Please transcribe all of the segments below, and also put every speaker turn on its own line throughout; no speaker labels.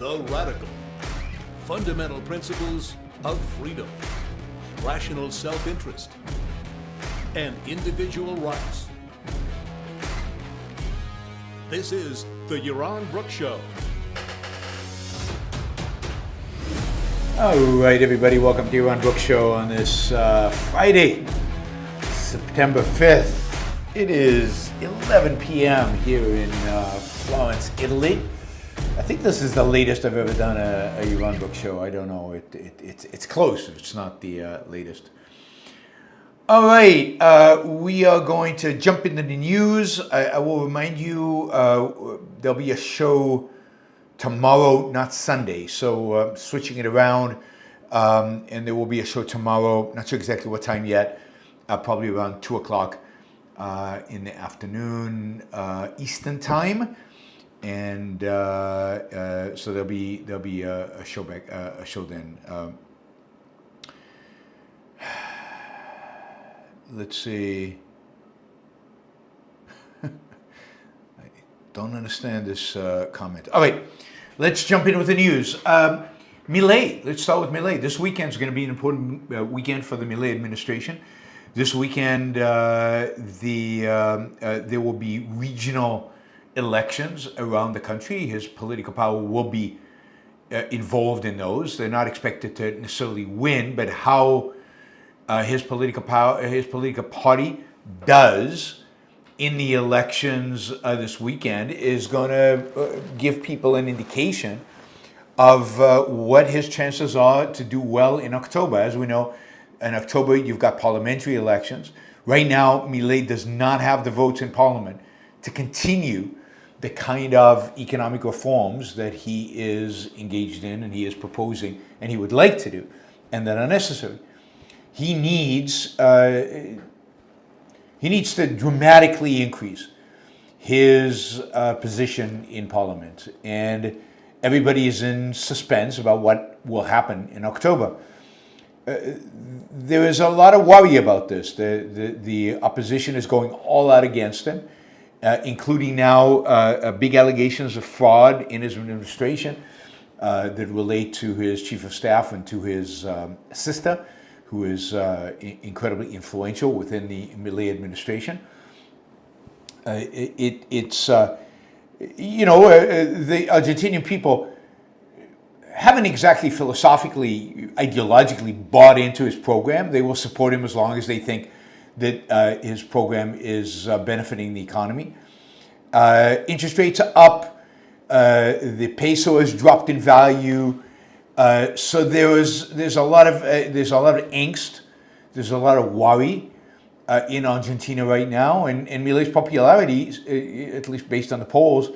The radical, fundamental principles of freedom, rational self-interest, and individual rights. This is the Yaron Brook Show.
All right, everybody, welcome to Yaron Brook Show on this Friday, September 5th. It is 11 p.m. here in Florence, Italy. I think this is the latest I've ever done a Yaron Brook Show. I don't know. It's close if it's not the latest. All right, we are going to jump into the news. I will remind you there'll be a show tomorrow, not Sunday. So switching it around, and there will be a show tomorrow. Not sure exactly what time yet. Probably around 2 o'clock in the afternoon Eastern time. And so there'll be a show then. Let's see. I don't understand this comment. All right, let's jump in with the news. Milei. Let's start with Milei. This weekend is going to be an important weekend for the Milei administration. This weekend, there will be regional elections around the country. His political power will be involved in those. They're not expected to necessarily win, but how his political party does in the elections this weekend is going to give people an indication of what his chances are to do well in October. As we know, in October you've got parliamentary elections. Right now, Milei does not have the votes in parliament to continue the kind of economic reforms that he is engaged in and he is proposing and he would like to do, and that are necessary. He needs to dramatically increase his position in Parliament, and everybody is in suspense about what will happen in October. There is a lot of worry about this. The opposition is going all out against him, including now big allegations of fraud in his administration that relate to his chief of staff and to his sister, who is incredibly influential within the Milei administration. The Argentinian people haven't exactly philosophically, ideologically bought into his program. They will support him as long as they think that his program is benefiting the economy. Interest rates are up. The peso has dropped in value. So there's a lot of angst. There's a lot of worry in Argentina right now, and Milei's popularity, at least based on the polls,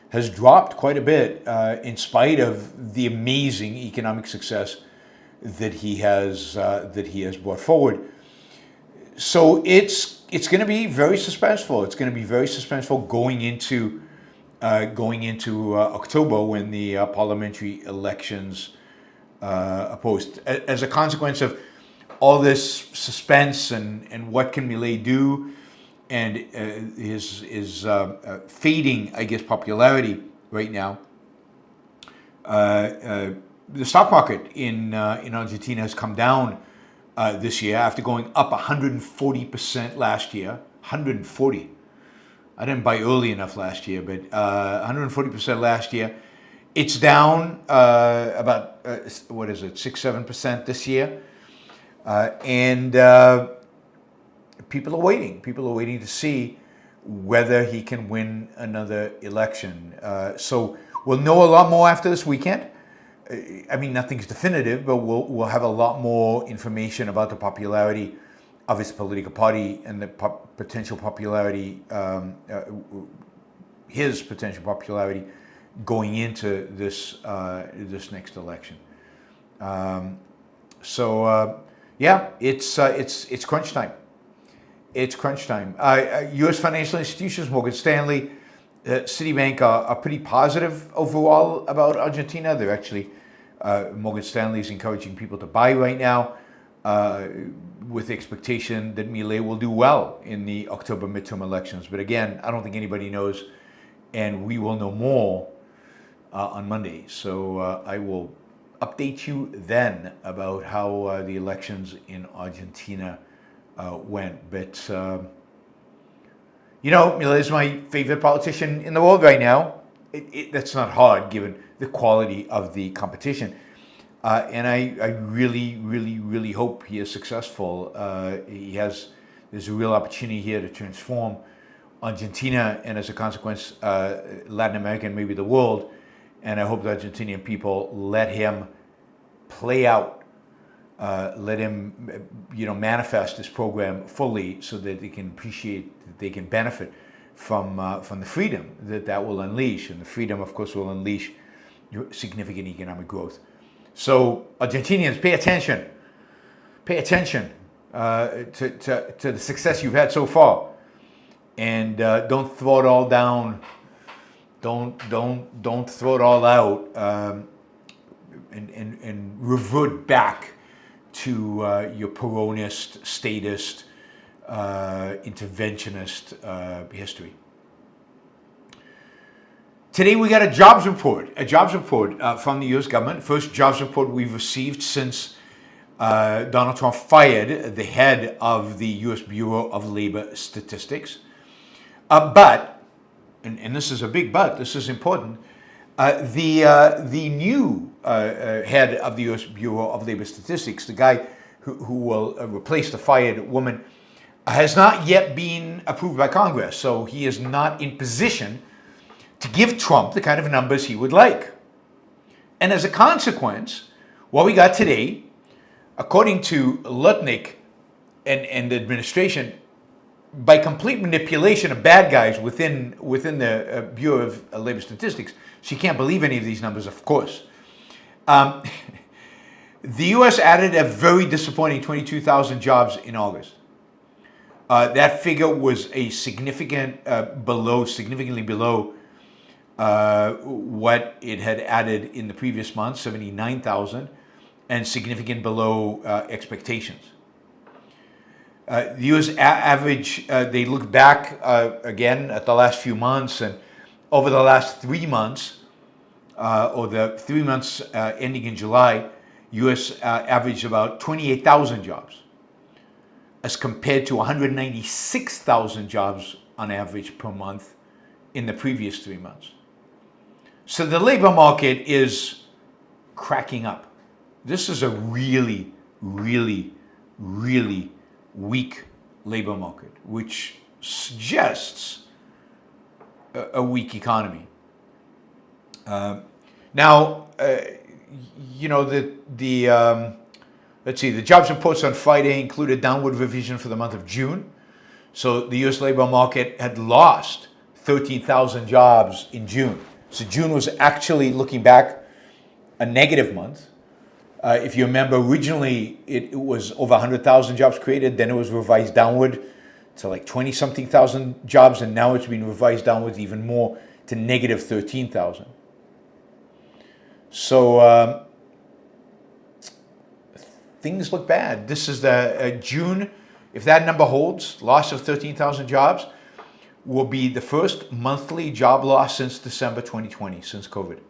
has dropped quite a bit in spite of the amazing economic success that he has brought forward. So it's going to be very suspenseful. It's going to be very suspenseful going into October when the parliamentary elections are posed. As a consequence of all this suspense and what can Milei do, and his fading, I guess, popularity right now, the stock market in Argentina has come down this year after going up 140% last year. 140. I didn't buy early enough last year, but 140% last year. It's down about 6-7% this year, and people are waiting. People are waiting to see whether he can win another election. So we'll know a lot more after this weekend. I mean, nothing's definitive, but we'll have a lot more information about the popularity of his political party and the potential popularity, his potential popularity going into this next election. It's crunch time. It's crunch time. U.S. financial institutions, Morgan Stanley, Citibank are pretty positive overall about Argentina. They're actually, Morgan Stanley is encouraging people to buy right now with the expectation that Milei will do well in the October midterm elections. But again, I don't think anybody knows, and we will know more on Monday. So I will update you then about how the elections in Argentina went. But, Milei is my favorite politician in the world right now. That's not hard given the quality of the competition. And I really, really, really hope he is successful. There's a real opportunity here to transform Argentina and as a consequence, Latin America and maybe the world. And I hope the Argentinian people let him play out, let him, manifest this program fully so that they can appreciate, that they can benefit from the freedom that will unleash. And the freedom, of course, will unleash significant economic growth. So Argentinians, pay attention to the success you've had so far, and don't throw it all down. Don't throw it all out and revert back to your Peronist, statist, interventionist history. Today we got a jobs report from the U.S. government. First jobs report we've received since Donald Trump fired the head of the U.S. Bureau of Labor Statistics. But, and this is a big but, this is important, the new head of the U.S. Bureau of Labor Statistics, the guy who will replace the fired woman, has not yet been approved by Congress. So he is not in position to give Trump the kind of numbers he would like. And as a consequence, what we got today, according to Lutnick and the administration, by complete manipulation of bad guys within the Bureau of Labor Statistics, she can't believe any of these numbers, of course. The U.S. added a very disappointing 22,000 jobs in August. That figure was a significantly below what it had added in the previous month, 79,000, and significant below expectations. The U.S. average, they look back again at the last few months, and over the last 3 months, or the 3 months ending in July, U.S. averaged about 28,000 jobs, as compared to 196,000 jobs on average per month in the previous 3 months. So the labor market is cracking up. This is a really, really, really weak labor market, which suggests a weak economy. Let's see, the jobs reports on Friday included downward revision for the month of June. So the U.S. labor market had lost 13,000 jobs in June. So June was actually, looking back, a negative month. If you remember, originally it was over 100,000 jobs created, then it was revised downward to like 20-something thousand jobs, and now it's been revised downwards even more to negative 13,000. So things look bad. This is the June. If that number holds, loss of 13,000 jobs will be the first monthly job loss since December 2020, since COVID.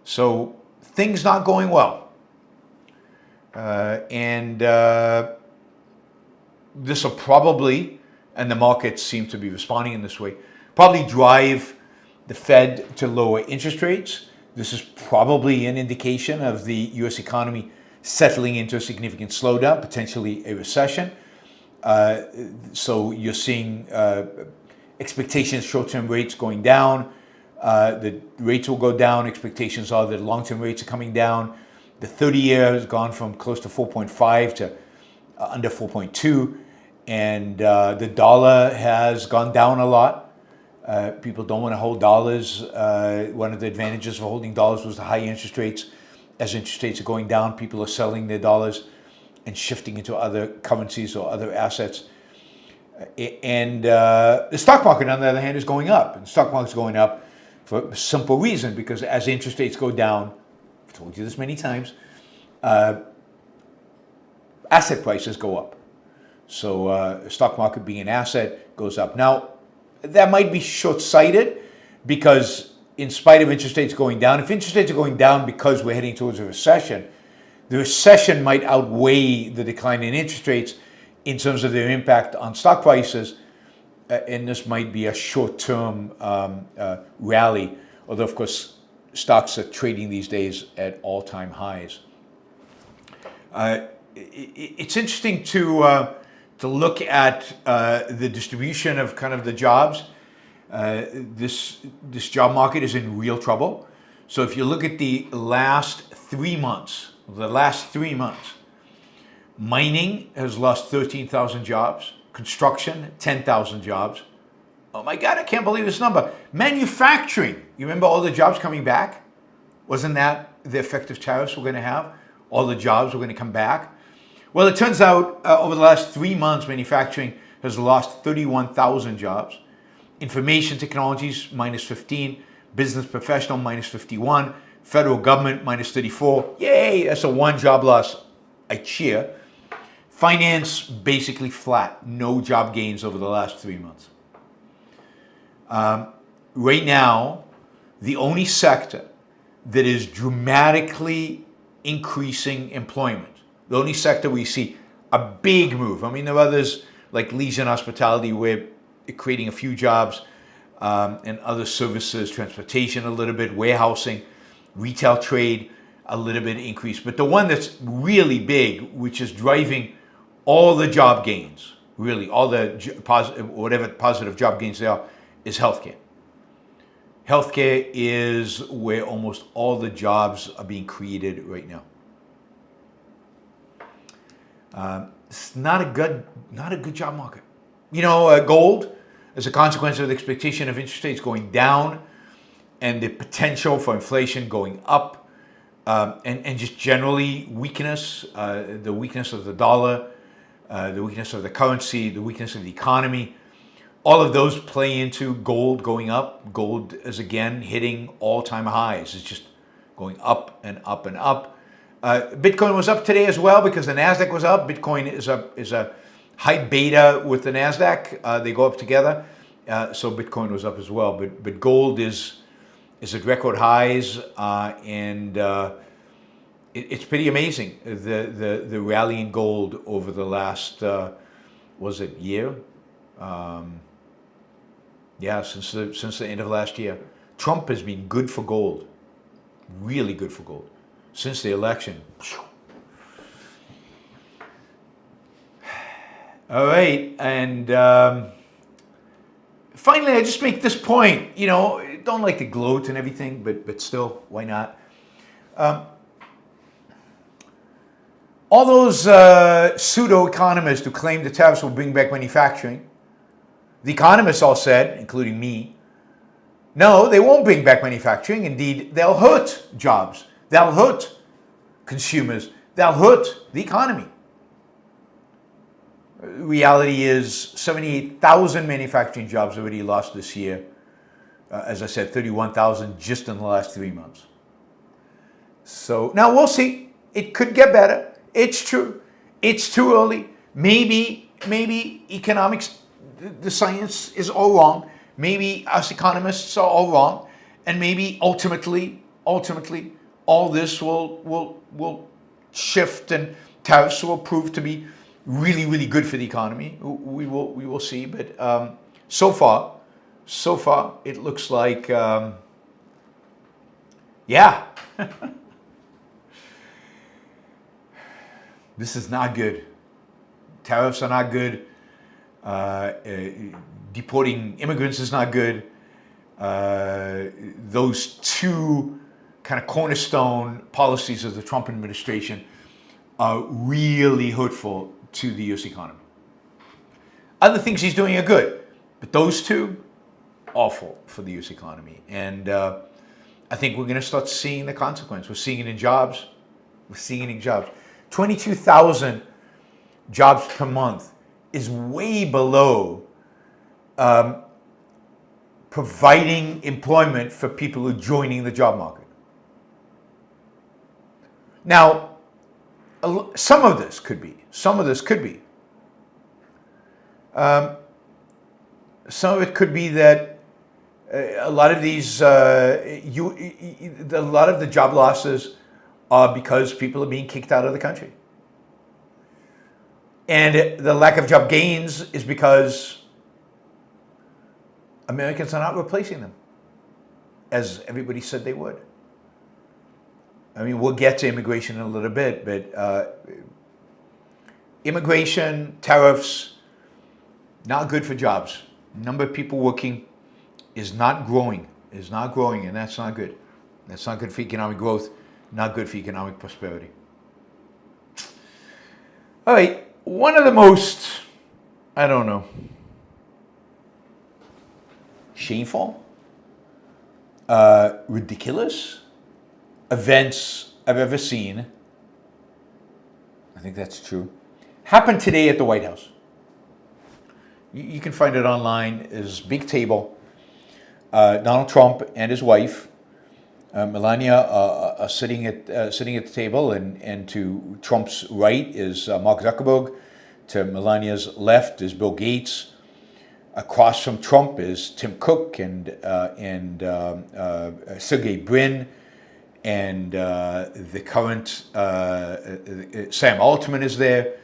So things not going well. This will probably, and the markets seem to be responding in this way, probably drive the Fed to lower interest rates. This is probably an indication of the U.S. economy settling into a significant slowdown, potentially a recession. So you're seeing expectations, short-term rates going down. The rates will go down. Expectations are that long-term rates are coming down. The 30-year has gone from close to 4.5 to under 4.2. And the dollar has gone down a lot. People don't want to hold dollars. One of the advantages of holding dollars was the high interest rates. As interest rates are going down, people are selling their dollars and shifting into other currencies or other assets. And the stock market, on the other hand, is going up. And the stock market is going up for a simple reason, because as interest rates go down, I've told you this many times, asset prices go up. So the stock market being an asset goes up. Now, that might be short-sighted because in spite of interest rates going down, if interest rates are going down because we're heading towards a recession, the recession might outweigh the decline in interest rates in terms of their impact on stock prices, and this might be a short-term rally, although of course stocks are trading these days at all-time highs. It's interesting to look at the distribution of kind of the jobs. This job market is in real trouble. So if you look at the last 3 months, mining has lost 13,000 jobs, construction 10,000 jobs. Oh my God, I can't believe this number. Manufacturing, you remember all the jobs coming back? Wasn't that the effective tariffs we're going to have? All the jobs were going to come back? Well, it turns out over the last 3 months, manufacturing has lost 31,000 jobs. Information technologies, minus 15. Business professional, minus 51. Federal government, minus 34. Yay, that's a 1 job loss. I cheer. Finance, basically flat. No job gains over the last 3 months. Right now, the only sector that is dramatically increasing employment, the only sector where you see a big move. I mean, there are others like leisure and hospitality where creating a few jobs, and other services, transportation a little bit, warehousing, retail trade a little bit increase. But the one that's really big, which is driving all the job gains, really all the whatever positive job gains there are, is healthcare. Healthcare is where almost all the jobs are being created right now. It's not a good job market. You know, gold, as a consequence of the expectation of interest rates going down and the potential for inflation going up, and just generally weakness, the weakness of the dollar, the weakness of the currency, the weakness of the economy, all of those play into gold going up. Gold is again hitting all-time highs. It's just going up and up and up. Bitcoin was up today as well because the NASDAQ was up. Bitcoin is a high beta with the NASDAQ. They go up together. So Bitcoin was up as well. But gold is at record highs, and it's pretty amazing, the rally in gold over the last, year? Since the end of last year. Trump has been good for gold, really good for gold, since the election. All right, and finally, I just make this point. You know, don't like to gloat and everything, but still, why not? All those pseudo-economists who claim the tariffs will bring back manufacturing, the economists all said, including me, no, they won't bring back manufacturing. Indeed, they'll hurt jobs. They'll hurt consumers. They'll hurt the economy. Reality is 78,000 manufacturing jobs already lost this year. As I said, 31,000 just in the last 3 months. So now we'll see. It could get better. It's true. It's too early. Maybe economics, the science is all wrong. Maybe us economists are all wrong. And maybe ultimately, all this will shift and tariffs will prove to be really, really good for the economy. We will see. But so far, it looks like, this is not good. Tariffs are not good. Deporting immigrants is not good. Those two kind of cornerstone policies of the Trump administration are really hurtful to the U.S. economy. Other things he's doing are good, but those two, awful for the U.S. economy. And I think we're going to start seeing the consequence. We're seeing it in jobs. 22,000 jobs per month is way below providing employment for people who are joining the job market. Now, some of this could be. Some of it could be that A lot of these, a lot of the job losses are because people are being kicked out of the country. And the lack of job gains is because Americans are not replacing them, as everybody said they would. I mean, we'll get to immigration in a little bit, but immigration, tariffs, not good for jobs. Number of people working is not growing, and that's not good. That's not good for economic growth, not good for economic prosperity. All right, one of the most, I don't know, shameful, ridiculous events I've ever seen, I think that's true, happened today at the White House. You can find it online. There's a big table. Donald Trump and his wife, Melania, are sitting at the table, and to Trump's right is Mark Zuckerberg. To Melania's left is Bill Gates. Across from Trump is Tim Cook and Sergey Brin, and the current Sam Altman is there.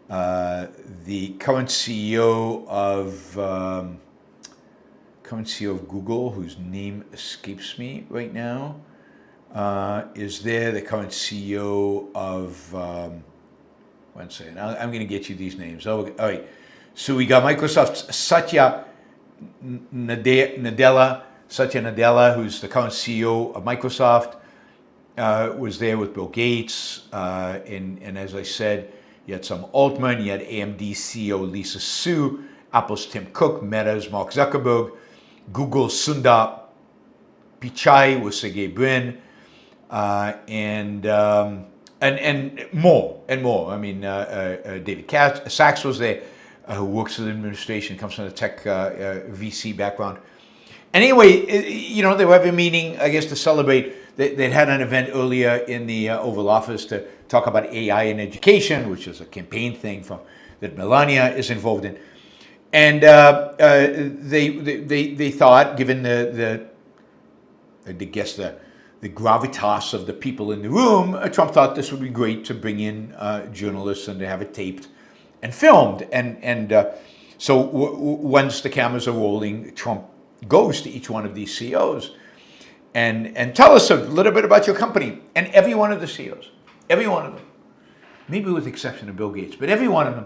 The current CEO of Google, whose name escapes me right now, is there. The current CEO of, one second, I'm going to get you these names. Oh, all right. So we got Microsoft's Satya Nadella, who's the current CEO of Microsoft, was there with Bill Gates. And as I said, you had some Altman, you had AMD CEO Lisa Su, Apple's Tim Cook, Meta's Mark Zuckerberg, Google's Sundar Pichai with Sergey Brin, and more. I mean, David Sachs was there, who works in the administration, comes from the tech VC background. And anyway, you know, they were having a meeting, I guess, to celebrate. They'd had an event earlier in the Oval Office to talk about AI in education, which is a campaign thing that Melania is involved in. And they thought, given the gravitas of the people in the room, Trump thought this would be great to bring in journalists and to have it taped and filmed. So once the cameras are rolling, Trump goes to each one of these CEOs and tell us a little bit about your company. And every one of the CEOs, every one of them, maybe with the exception of Bill Gates, but every one of them,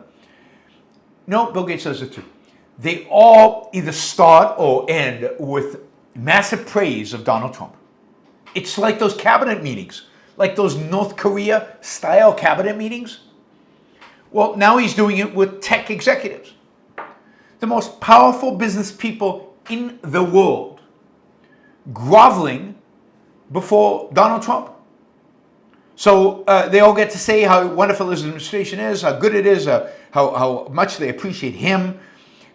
no, Bill Gates says it too, they all either start or end with massive praise of Donald Trump. It's like those cabinet meetings, like those North Korea style cabinet meetings. Well, now he's doing it with tech executives, the most powerful business people in the world, groveling before Donald Trump. So they all get to say how wonderful his administration is, how good it is, how much they appreciate him.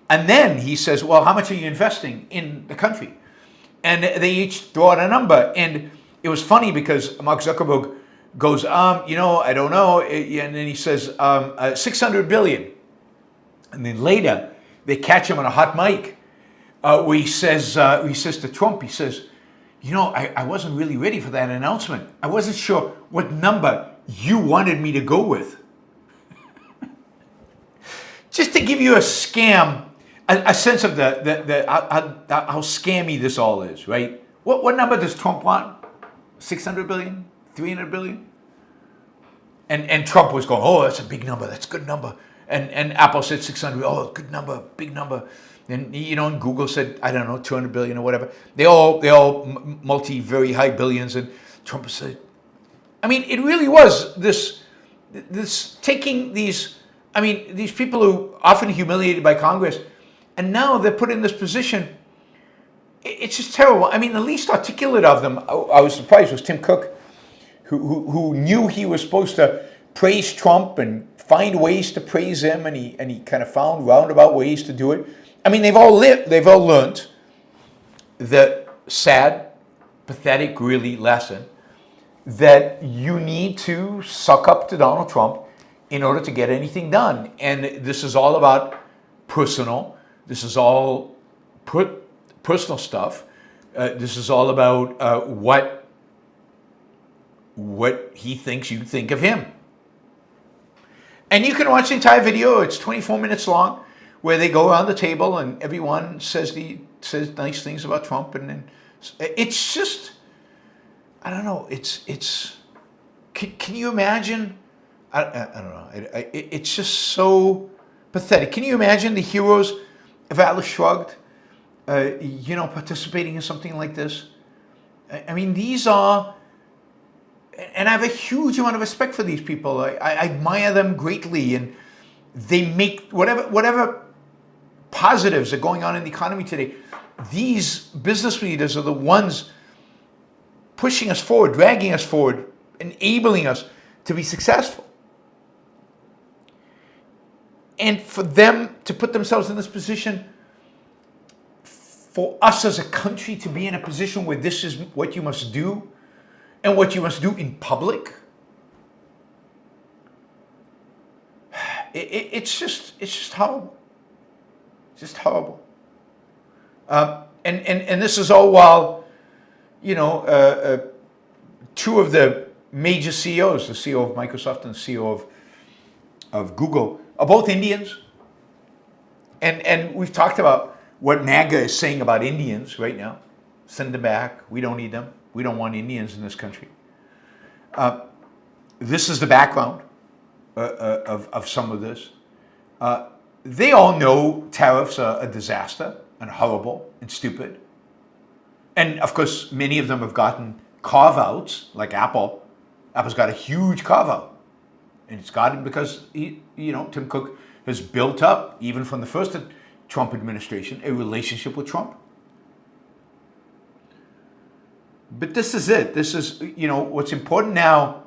And then he says, well, how much are you investing in the country? And they each throw out a number. And it was funny because Mark Zuckerberg goes, you know, I don't know. And then he says, 600 billion. And then later, they catch him on a hot mic where he says to Trump, he says, you know, I wasn't really ready for that announcement. I wasn't sure what number you wanted me to go with. Just to give you a scam, a sense of how scammy this all is, right? What number does Trump want? 600 billion? 300 billion? And Trump was going, oh, that's a big number. That's a good number. And Apple said 600. Oh, good number, big number. And, you know, and Google said, I don't know, 200 billion or whatever. They all multi-very high billions. And Trump said, I mean, it really was this taking these, I mean, these people who are often humiliated by Congress, and now they're put in this position. It's just terrible. I mean, the least articulate of them, I was surprised, was Tim Cook, who knew he was supposed to praise Trump and find ways to praise him, and he kind of found roundabout ways to do it. I mean, they've all learned the sad, pathetic, really lesson that you need to suck up to Donald Trump in order to get anything done. And this is all about personal. This is all personal stuff. This is all about what he thinks you think of him. And you can watch the entire video. It's 24 minutes long, where they go around the table and everyone says nice things about Trump, and then it's just, I don't know. Can you imagine? I don't know. It's just so pathetic. Can you imagine the heroes of Atlas Shrugged, participating in something like this? I mean, these are, and I have a huge amount of respect for these people. I admire them greatly, and they make whatever positives are going on in the economy today. These business leaders are the ones pushing us forward, dragging us forward, enabling us to be successful. And for them to put themselves in this position, for us as a country to be in a position where this is what you must do, and what you must do in public, it's just horrible. It's just horrible. And this is all while, two of the major CEOs, the CEO of Microsoft and the CEO of Google, are both Indians. And we've talked about what MAGA is saying about Indians right now. Send them back. We don't need them. We don't want Indians in this country. This is the background of some of this. They all know tariffs are a disaster and horrible and stupid. And of course, many of them have gotten carve-outs, like Apple. Apple's got a huge carve-out. And it's gotten because, Tim Cook has built up, even from the first Trump administration, a relationship with Trump. But this is it. This is, what's important now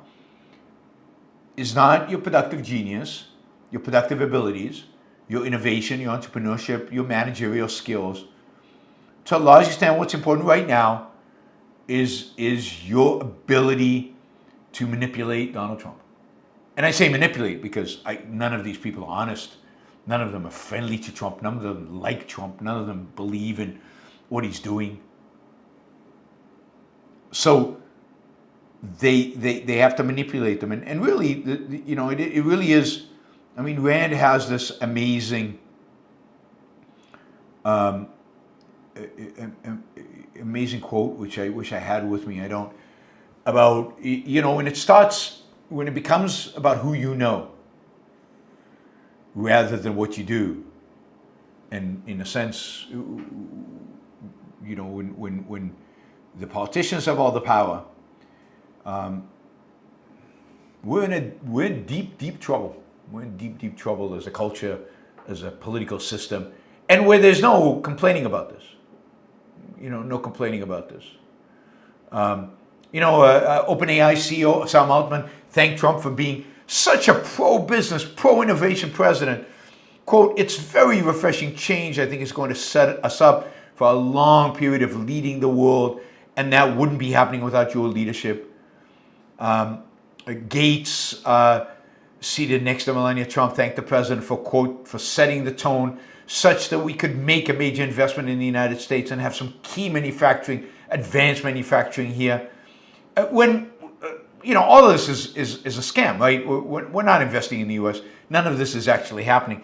is not your productive genius, your productive abilities, your innovation, your entrepreneurship, your managerial skills. To a large extent, what's important right now is your ability to manipulate Donald Trump. And I say manipulate because none of these people are honest. None of them are friendly to Trump. None of them like Trump. None of them believe in what he's doing. So they have to manipulate them. And really, it really is. I mean, Rand has this amazing amazing quote, which I wish I had with me. I don't. About, when it becomes about who you know rather than what you do. And in a sense, when the politicians have all the power, we're in deep trouble. We're in deep trouble as a culture, as a political system, and where there's no complaining about this. No complaining about this. OpenAI CEO Sam Altman thanked Trump for being such a pro-business, pro-innovation president. Quote, "It's very refreshing change. I think it's going to set us up for a long period of leading the world, and that wouldn't be happening without your leadership." Gates, seated next to Melania Trump, thanked the president for, quote, "for setting the tone such that we could make a major investment in the United States and have some key manufacturing, advanced manufacturing here." When all of this is a scam, right? We're not investing in the U.S. None of this is actually happening.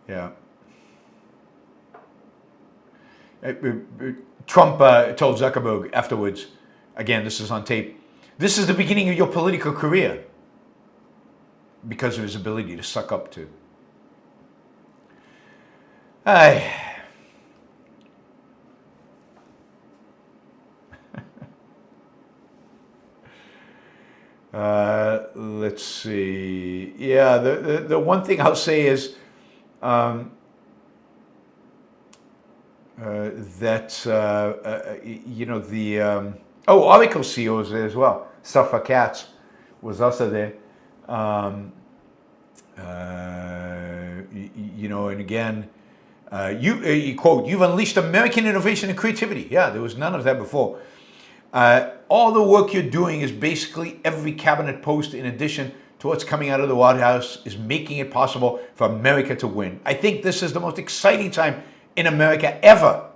Yeah. Trump told Zuckerberg afterwards, again, this is on tape, "This is the beginning of your political career," because of his ability to suck up to. Let's see. Yeah, the one thing I'll say is Oracle CEO was there as well. Safra Katz was also there. And again, you quote, "You've unleashed American innovation and creativity." Yeah, there was none of that before. All the work you're doing is basically every cabinet post in addition to what's coming out of the White House is making it possible for America to win. I think this is the most exciting time in America ever.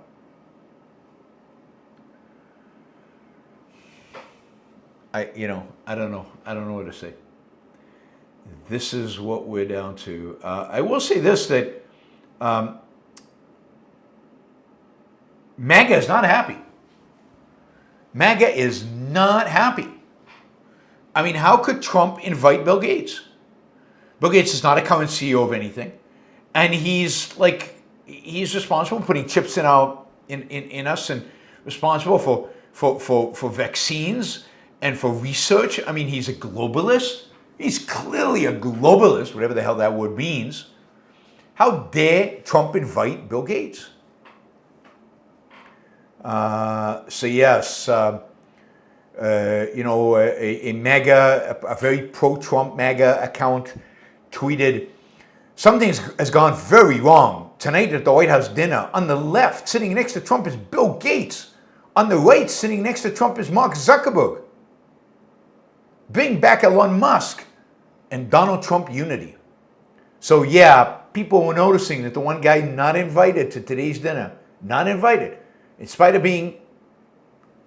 I don't know what to say. This is what we're down to. I will say this, that MAGA is not happy. MAGA is not happy. I mean, how could Trump invite Bill Gates? Bill Gates is not a current CEO of anything, and he's responsible for putting chips in us and responsible for vaccines and for research. I mean, he's a globalist. He's clearly a globalist, whatever the hell that word means. How dare Trump invite Bill Gates? So yes, a MAGA, a very pro-Trump MAGA account tweeted, "Something has gone very wrong. Tonight at the White House dinner, on the left, sitting next to Trump is Bill Gates. On the right, sitting next to Trump is Mark Zuckerberg. Bring back Elon Musk and Donald Trump unity." So yeah, people were noticing that the one guy not invited to today's dinner, not invited, in spite of being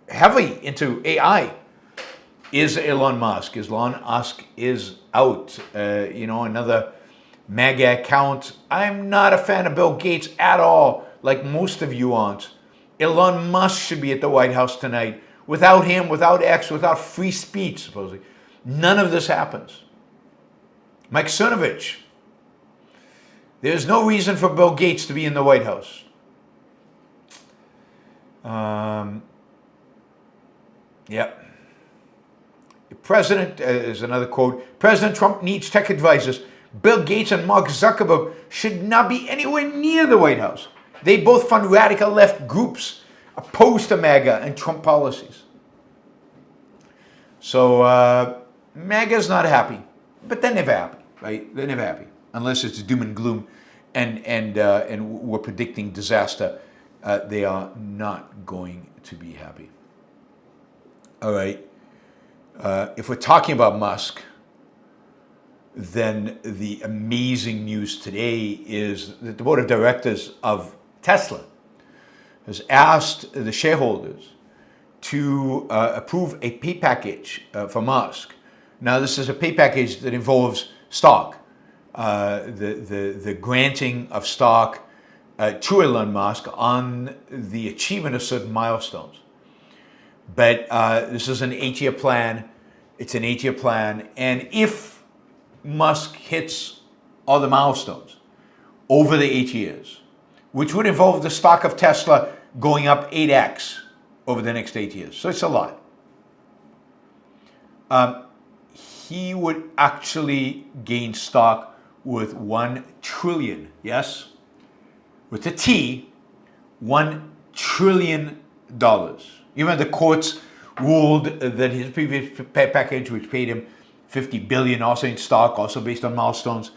heavy into AI, is Elon Musk. Elon Musk is out. Another MAGA account. I'm not a fan of Bill Gates at all, like most of you aren't. Elon Musk should be at the White House tonight. Without him, without X, without free speech, supposedly, none of this happens. Mike Cernovich. There's no reason for Bill Gates to be in the White House. President, is another quote, President Trump needs tech advisors. Bill Gates and Mark Zuckerberg should not be anywhere near the White House. They both fund radical left groups opposed to MAGA and Trump policies. So MAGA's not happy, but they're never happy, right? They're never happy unless it's doom and gloom, and we're predicting disaster. They are not going to be happy. All right. If we're talking about Musk, then the amazing news today is that the board of directors of Tesla has asked the shareholders to approve a pay package for Musk. Now, this is a pay package that involves stock, the granting of stock to Elon Musk on the achievement of certain milestones. But this is an 8-year plan. It's an 8-year plan. And if Musk hits all the milestones over the 8 years, which would involve the stock of Tesla going up 8x over the next 8 years. So it's a lot. He would actually gain stock worth $1 trillion, yes? With a T, $1 trillion. You remember the courts ruled that his previous pay package, which paid him $50 billion also in stock, also based on milestones,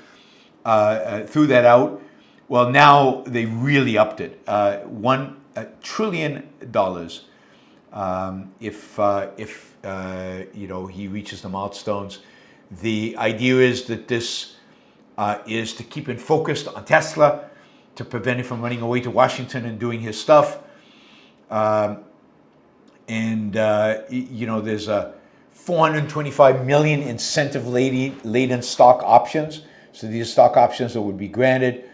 threw that out. Well, now they really upped it. $1 trillion. If he reaches the milestones. The idea is that this is to keep him focused on Tesla, to prevent him from running away to Washington and doing his stuff. There's a 425 million incentive-laden stock options. So these stock options that would be granted,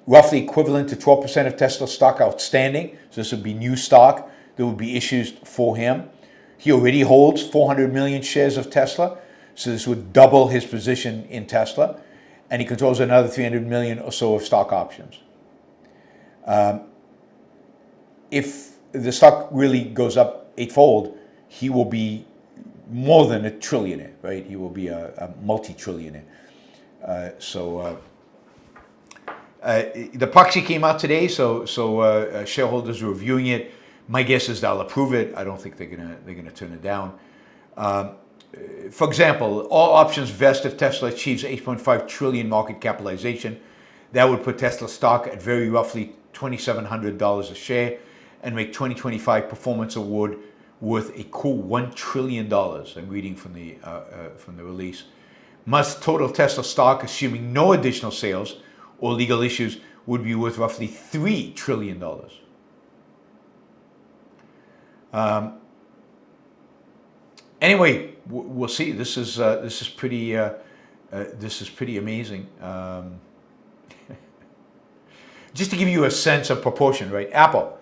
roughly equivalent to 12% of Tesla stock outstanding. So this would be new stock that would be issued for him. He already holds 400 million shares of Tesla. So this would double his position in Tesla. And he controls another 300 million or so of stock options. If the stock really goes up eightfold, he will be more than a trillionaire, right? He will be a multi-trillionaire. The proxy came out today, so shareholders are reviewing it. My guess is they'll approve it. I don't think they're gonna turn it down. For example, all options vest if Tesla achieves 8.5 trillion market capitalization. That would put Tesla stock at very roughly $2,700 a share and make 2025 performance award worth a cool $1 trillion. I'm reading from the release. Musk's total Tesla stock, assuming no additional sales or legal issues, would be worth roughly $3 trillion. Anyway, we'll see. This is pretty amazing. Just to give you a sense of proportion, right? Apple,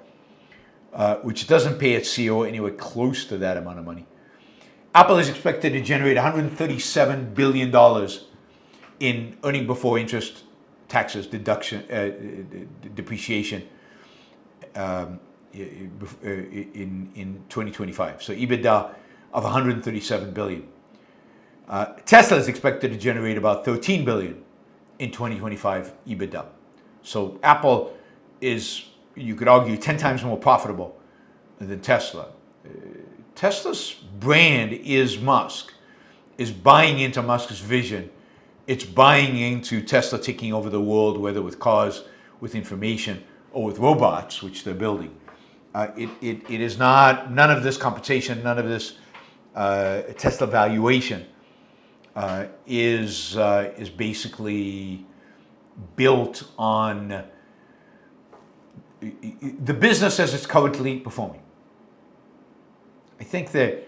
which doesn't pay its CEO anywhere close to that amount of money. Apple is expected to generate $137 billion in earning before interest, taxes, deduction, depreciation in 2025. So EBITDA of $137 billion. Tesla is expected to generate about $13 billion in 2025 EBITDA. So Apple is, you could argue, 10 times more profitable than Tesla. Tesla's brand is Musk, is buying into Musk's vision. It's buying into Tesla taking over the world, whether with cars, with information, or with robots, which they're building. It is not, none of this compensation, none of this Tesla valuation is basically built on the business as it's currently performing. I think that,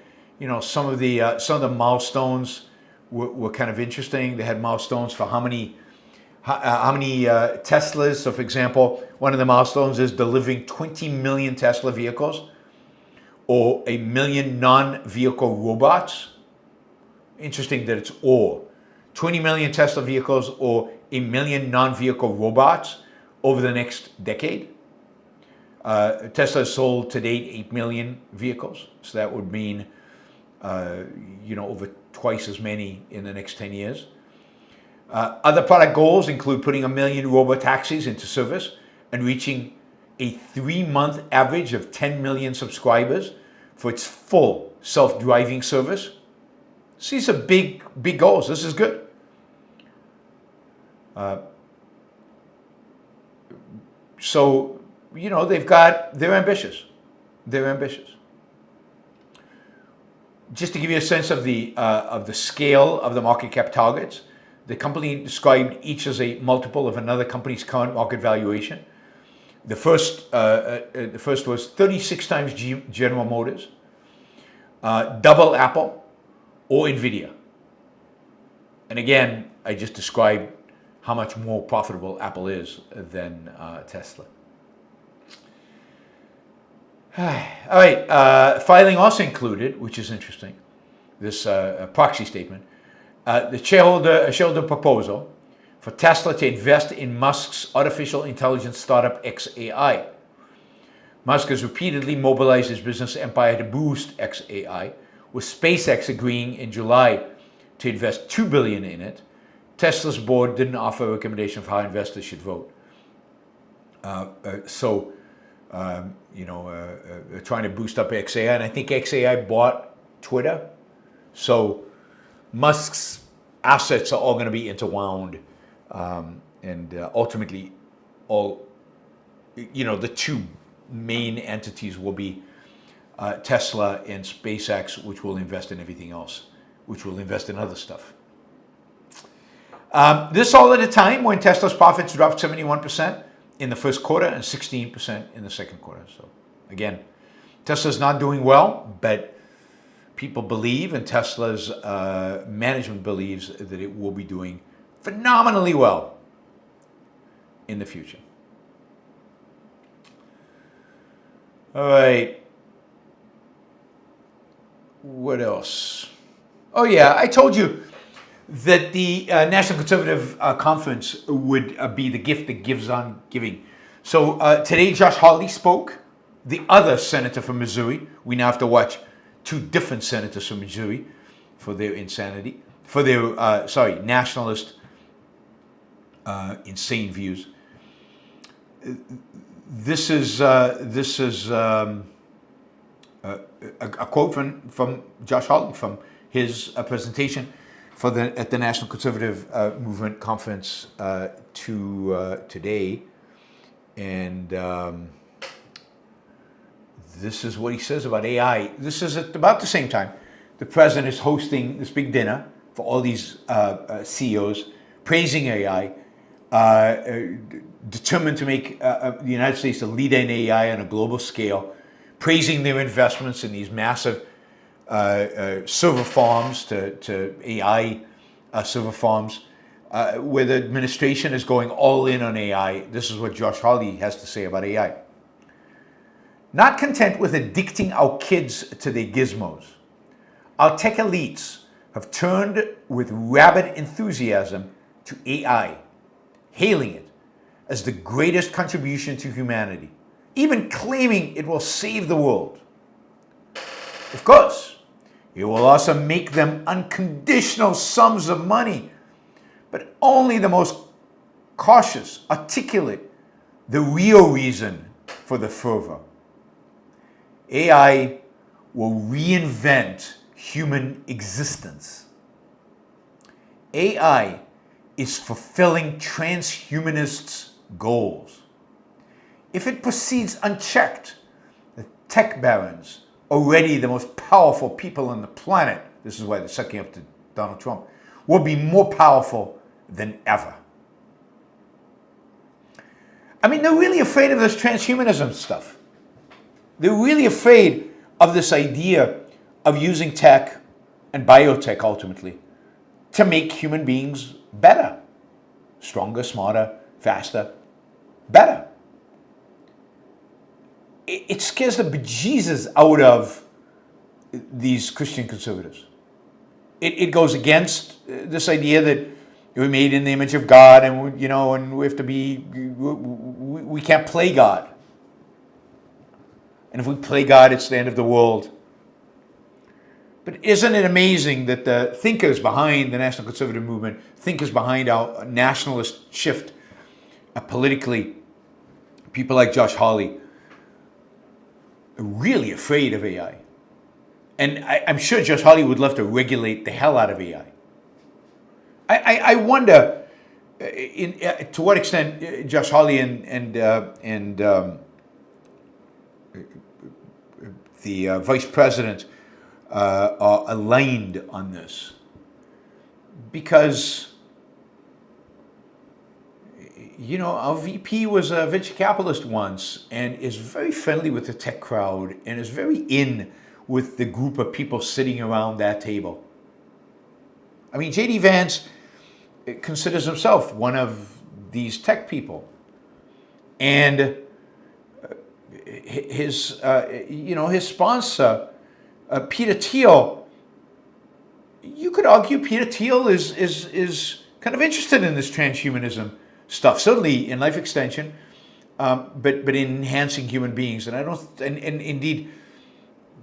some of the milestones were kind of interesting. They had milestones for how many Teslas. So, for example, one of the milestones is delivering 20 million Tesla vehicles or 1 million non-vehicle robots. Interesting that it's or 20 million Tesla vehicles or 1 million non-vehicle robots over the next decade. Tesla has sold to date 8 million vehicles, so that would mean over twice as many in the next 10 years. Other product goals include putting 1 million robo-taxis into service and reaching a 3-month average of 10 million subscribers for its full self-driving service. So these are big goals. This is good. They're ambitious. They're ambitious. Just to give you a sense of the scale of the market cap targets, the company described each as a multiple of another company's current market valuation. The first was 36 times General Motors, double Apple, or Nvidia. And again, I just described how much more profitable Apple is than Tesla. All right, filing also included, which is interesting, this proxy statement, the shareholder proposal for Tesla to invest in Musk's artificial intelligence startup xAI. Musk has repeatedly mobilized his business empire to boost xAI, with SpaceX agreeing in July to invest $2 billion in it. Tesla's board didn't offer a recommendation for how investors should vote. Trying to boost up xAI, and I think xAI bought Twitter. So Musk's assets are all going to be interwound, and ultimately, the two main entities will be Tesla and SpaceX, which will invest in everything else, which will invest in other stuff. This all at a time when Tesla's profits dropped 71% in the first quarter and 16% in the second quarter. So again, Tesla's not doing well, but people believe, and Tesla's management believes, that it will be doing phenomenally well in the future. All right. What else? Oh yeah, I told you that the National Conservative Conference would be the gift that gives on giving. So today Josh Hawley spoke, the other senator from Missouri. We now have to watch two different senators from Missouri for their insanity, for their, nationalist insane views. This is a quote from Josh Hawley from his presentation at the National Conservative Movement Conference today, and this is what he says about AI. This is at about the same time the president is hosting this big dinner for all these CEOs, praising AI, determined to make the United States a leader in AI on a global scale, praising their investments in these massive server farms to AI server farms, where the administration is going all in on AI. This is what Josh Hawley has to say about AI. Not content with addicting our kids to their gizmos, our tech elites have turned with rabid enthusiasm to AI, hailing it as the greatest contribution to humanity, even claiming it will save the world. Of course, it will also make them unconditional sums of money, but only the most cautious articulate the real reason for the fervor. AI will reinvent human existence. AI is fulfilling transhumanists' goals. If it proceeds unchecked, the tech barons, already the most powerful people on the planet, this is why they're sucking up to Donald Trump, will be more powerful than ever. I mean, they're really afraid of this transhumanism stuff. They're really afraid of this idea of using tech and biotech ultimately to make human beings better, stronger, smarter, faster, better. It scares the bejesus out of these Christian conservatives. It goes against this idea that we're made in the image of God, and and we have to be, we can't play God. And if we play God, it's the end of the world. But isn't it amazing that the thinkers behind the National Conservative Movement, thinkers behind our nationalist shift politically, people like Josh Hawley, are really afraid of AI. And I'm sure Josh Hawley would love to regulate the hell out of AI. I wonder to what extent Josh Hawley and the vice president are aligned on this, because our VP was a venture capitalist once and is very friendly with the tech crowd and is very in with the group of people sitting around that table. I mean, JD Vance considers himself one of these tech people, and his sponsor, Peter Thiel. You could argue Peter Thiel is kind of interested in this transhumanism stuff, certainly in life extension, but in enhancing human beings. And indeed,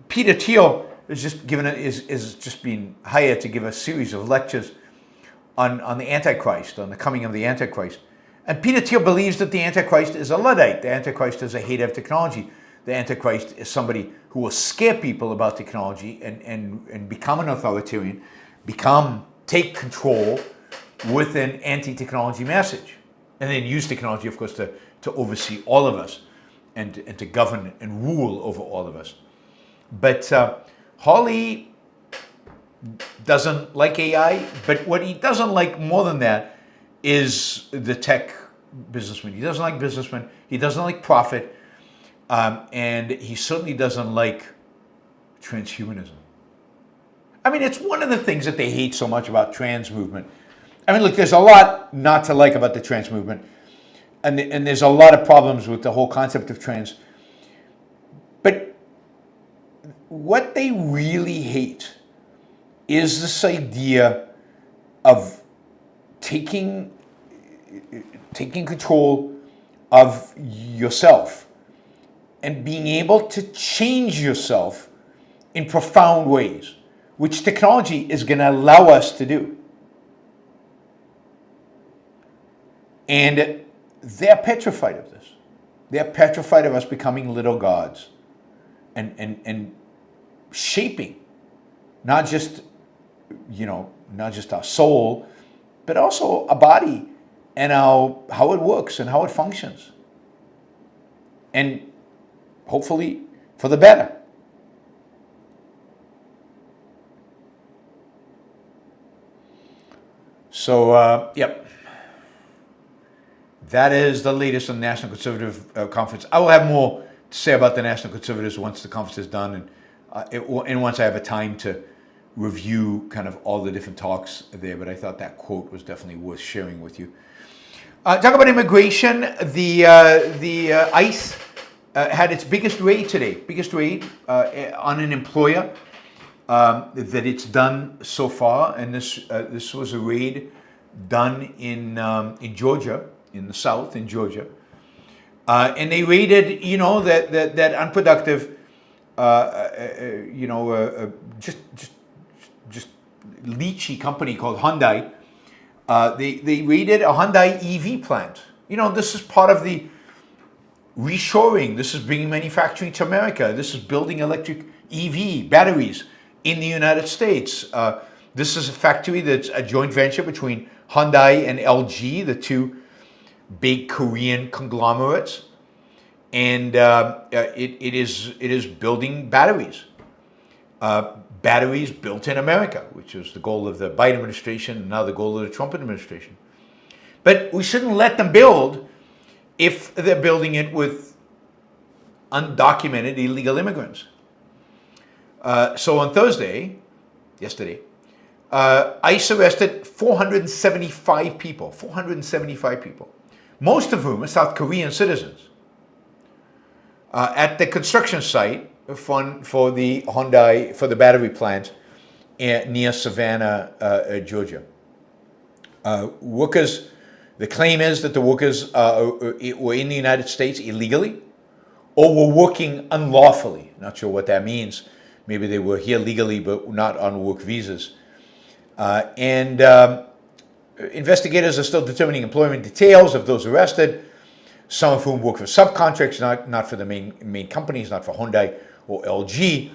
Peter Thiel is just being hired to give a series of lectures on the Antichrist, on the coming of the Antichrist. And Peter Thiel believes that the Antichrist is a Luddite. The Antichrist is a hater of technology. The Antichrist is somebody who will scare people about technology and become an authoritarian, take control with an anti-technology message. And then use technology, of course, to oversee all of us and to govern and rule over all of us. But Hawley doesn't like AI, but what he doesn't like more than that is the tech businessman. He doesn't like businessmen. He doesn't like profit. And he certainly doesn't like transhumanism. I mean, it's one of the things that they hate so much about trans movement. I mean, look, there's a lot not to like about the trans movement. And there's a lot of problems with the whole concept of trans. But what they really hate is this idea of taking control of yourself and being able to change yourself in profound ways, which technology is going to allow us to do. And they're petrified of this. They're petrified of us becoming little gods and shaping not just our soul, but also our body and how it works and how it functions. And hopefully for the better. So, yep. That is the latest on the National Conservative Conference. I will have more to say about the National Conservatives once the conference is done and once I have a time to review kind of all the different talks there. But I thought that quote was definitely worth sharing with you. Talk about immigration. The ICE had its biggest raid today. Biggest raid on an employer that it's done so far. And this was a raid done in Georgia. In the South, in Georgia, and they raided, that unproductive, just lychee company called Hyundai. They raided a Hyundai EV plant. This is part of the reshoring. This is bringing manufacturing to America. This is building electric EV batteries in the United States. This is a factory that's a joint venture between Hyundai and LG, the two big Korean conglomerates, and it is building batteries. Batteries built in America, which was the goal of the Biden administration and now the goal of the Trump administration. But we shouldn't let them build if they're building it with undocumented illegal immigrants. So on yesterday, ICE arrested 475 people. 475 people. Most of whom are South Korean citizens, at the construction site for the Hyundai, for the battery plant near Savannah, Georgia. Workers, the claim is that the workers were in the United States illegally or were working unlawfully. Not sure what that means. Maybe they were here legally but not on work visas. Investigators are still determining employment details of those arrested, some of whom work for subcontractors, not for the main companies, not for Hyundai or LG.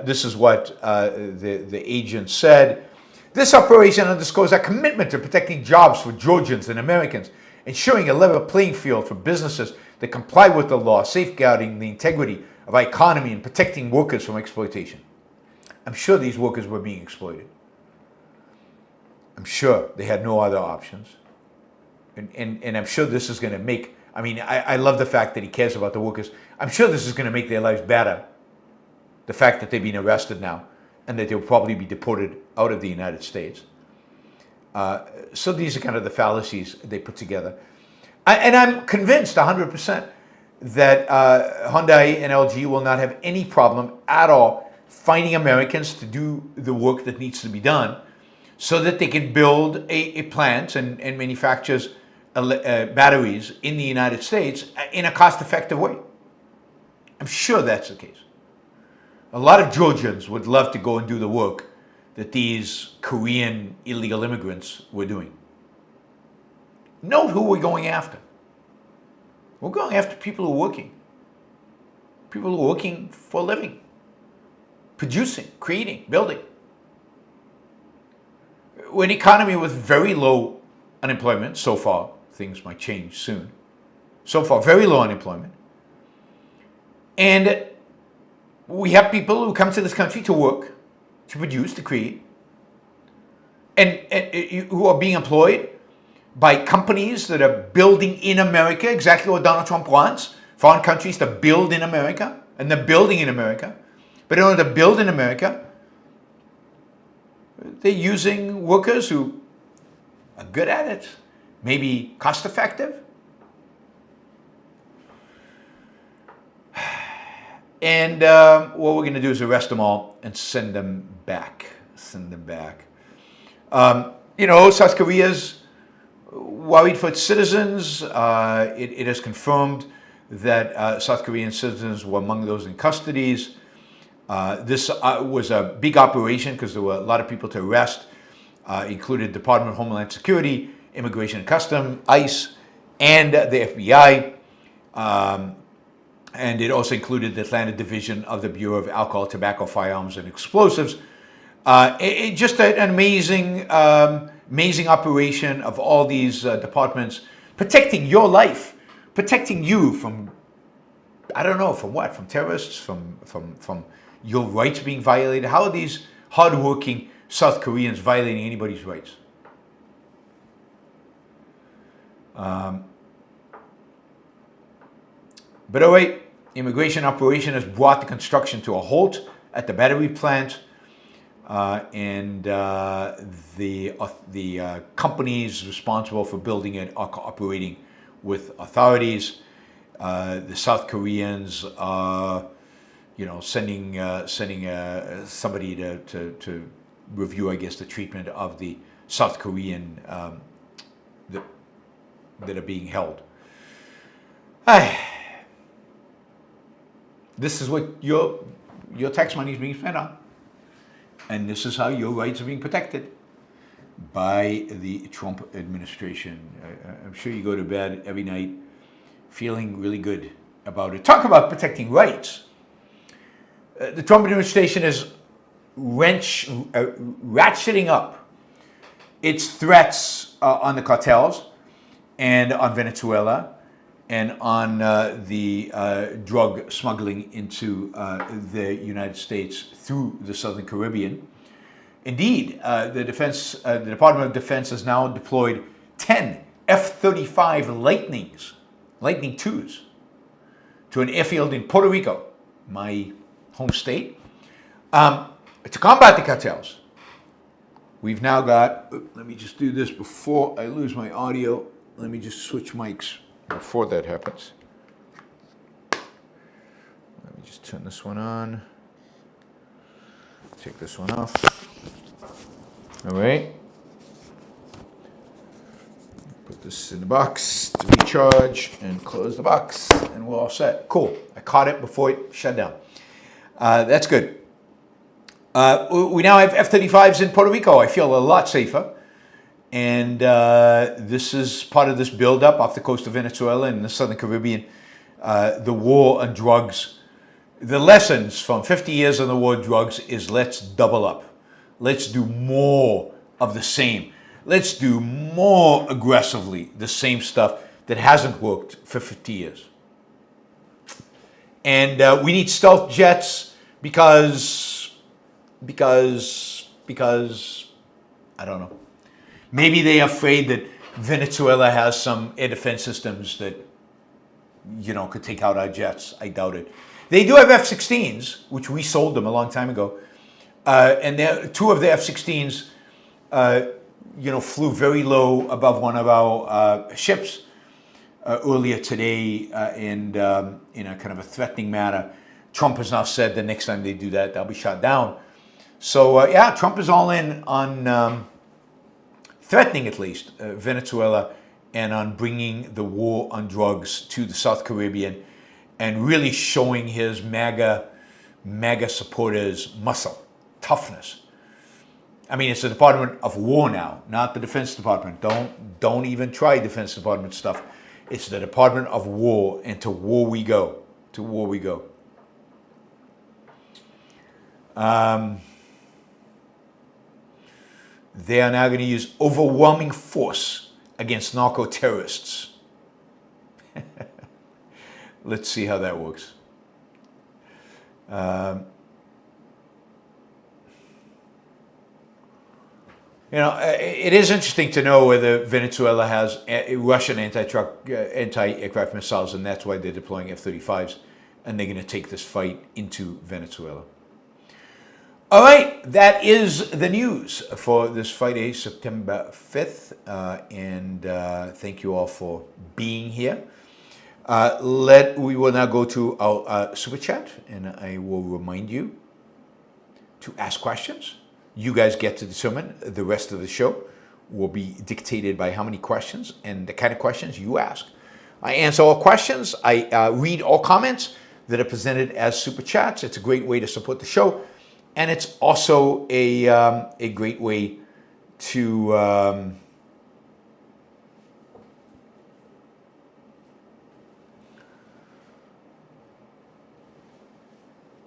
This is what the agent said. This operation underscores our commitment to protecting jobs for Georgians and Americans, ensuring a level playing field for businesses that comply with the law, safeguarding the integrity of our economy and protecting workers from exploitation. I'm sure these workers were being exploited. I'm sure they had no other options. And I'm sure this is going to make, I love the fact that he cares about the workers. I'm sure this is going to make their lives better. The fact that they've been arrested now and that they'll probably be deported out of the United States. So these are kind of the fallacies they put together. And I'm convinced 100% that Hyundai and LG will not have any problem at all finding Americans to do the work that needs to be done so that they can build a plant and manufactures batteries in the United States in a cost-effective way. I'm sure that's the case. A lot of Georgians would love to go and do the work that these Korean illegal immigrants were doing. Note who we're going after. We're going after people who are working. People who are working for a living. Producing, creating, building. An economy with very low unemployment so far, things might change soon. So far, very low unemployment. And we have people who come to this country to work, to produce, to create, and who are being employed by companies that are building in America, exactly what Donald Trump wants, foreign countries to build in America, and they're building in America. But in order to build in America, they're using workers who are good at it, maybe cost effective. And what we're going to do is arrest them all and send them back. South Korea's worried for its citizens. It has confirmed that South Korean citizens were among those in custodies. This was a big operation because there were a lot of people to arrest. Included Department of Homeland Security, Immigration and Customs, ICE, and the FBI. And it also included the Atlanta Division of the Bureau of Alcohol, Tobacco, Firearms, and Explosives. Just an amazing operation of all these departments protecting your life, protecting you from I don't know, from what? From terrorists? From your rights being violated? How are these hardworking South Koreans violating anybody's rights? But oh wait, immigration operation has brought the construction to a halt at the battery plant, and the companies responsible for building it are cooperating with authorities. The South Koreans are, sending somebody to review, I guess, the treatment of the South Korean that are being held. This is what your tax money is being spent on. And this is how your rights are being protected by the Trump administration. I'm sure you go to bed every night feeling really good about it. Talk about protecting rights. The Trump administration is ratcheting up its threats on the cartels and on Venezuela and on the drug smuggling into the United States through the Southern Caribbean. Indeed, the Department of Defense has now deployed 10 F-35 Lightning IIs to an airfield in Puerto Rico, my home state, to combat the cartels. We've now got, let me just do this before I lose my audio. Let me just switch mics before that happens. Let me just turn this one on. Take this one off. All right. Put this in the box to recharge and close the box, and we're all set. Cool. I caught it before it shut down. That's good. We now have F-35s in Puerto Rico. I feel a lot safer. And this is part of this buildup off the coast of Venezuela and the Southern Caribbean. The war on drugs. The lessons from 50 years on the war on drugs is let's double up. Let's do more of the same. Let's do more aggressively the same stuff that hasn't worked for 50 years. And we need stealth jets because I don't know. Maybe they are afraid that Venezuela has some air defense systems that, could take out our jets. I doubt it. They do have F-16s, which we sold them a long time ago. And two of the F-16s, flew very low above one of our ships earlier today in a kind of a threatening manner. Trump has now said the next time they do that, they'll be shot down. So, Trump is all in on threatening, at least, Venezuela and on bringing the war on drugs to the South Caribbean and really showing his MAGA supporters muscle, toughness. I mean, it's the Department of War now, not the Defense Department. Don't even try Defense Department stuff. It's the Department of War, and to war we go. To war we go. They are now going to use overwhelming force against narco-terrorists. Let's see how that works. It is interesting to know whether Venezuela has Russian anti-aircraft missiles, and that's why they're deploying F-35s, and they're going to take this fight into Venezuela. All right, that is the news for this Friday, September 5th, and thank you all for being here. We will now go to our Super Chat, and I will remind you to ask questions. You guys get to determine. The rest of the show will be dictated by how many questions and the kind of questions you ask. I answer all questions. I read all comments that are presented as Super Chats. It's a great way to support the show. And it's also a great way to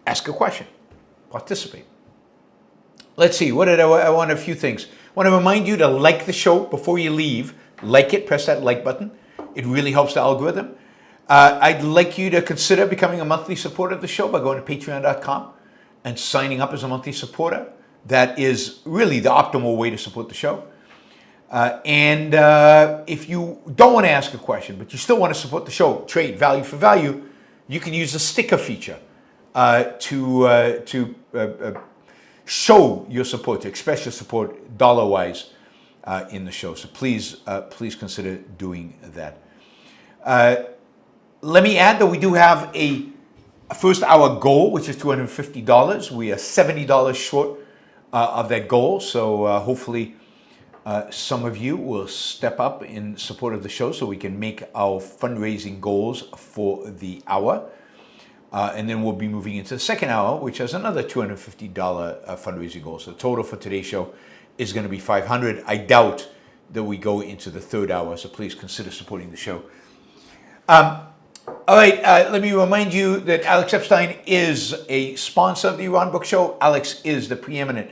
ask a question, participate. Let's see, what did I want a few things. I want to remind you to like the show before you leave. Like it, press that like button. It really helps the algorithm. I'd like you to consider becoming a monthly supporter of the show by going to patreon.com and signing up as a monthly supporter. That is really the optimal way to support the show. And if you don't want to ask a question, but you still want to support the show, trade value for value, you can use the sticker feature to show your support, to express your support dollar-wise in the show. So please consider doing that. Let me add that we do have a first hour goal, which is $250. We are $70 short of that goal. So hopefully some of you will step up in support of the show so we can make our fundraising goals for the hour. And then we'll be moving into the second hour, which has another $250 fundraising goal. So the total for today's show is going to be $500. I doubt that we go into the third hour, so please consider supporting the show. All right, let me remind you that Alex Epstein is a sponsor of the Yaron Brook Show. Alex is the preeminent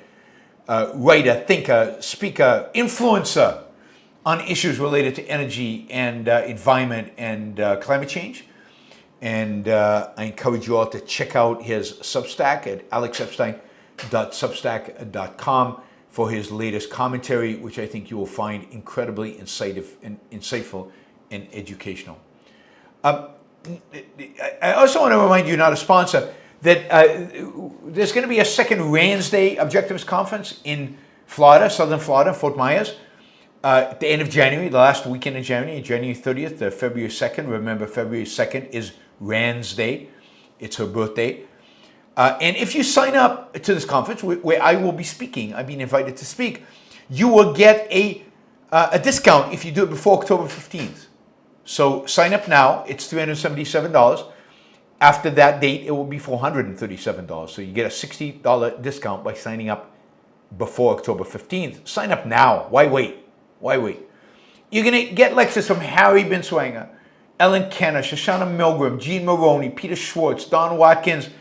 writer, thinker, speaker, influencer on issues related to energy and environment and climate change. And I encourage you all to check out his Substack at alexepstein.substack.com for his latest commentary, which I think you will find incredibly insightful and educational. I also want to remind you, not a sponsor, that there's going to be a second Rands Day Objectivist Conference in Florida, Southern Florida, Fort Myers, at the end of January, the last weekend in January, January 30th to February 2nd. Remember, February 2nd is Rands Day. It's her birthday. And if you sign up to this conference, where I will be speaking, I've been invited to speak, you will get a discount if you do it before October 15th. So sign up now. It's $377. After that date, it will be $437. So you get a $60 discount by signing up before October 15th. Sign up now. Why wait? Why wait? You're going to get lectures from Harry Binswanger, Ellen Kenner, Shoshana Milgram, Gene Maroney, Peter Schwartz, Don Watkins,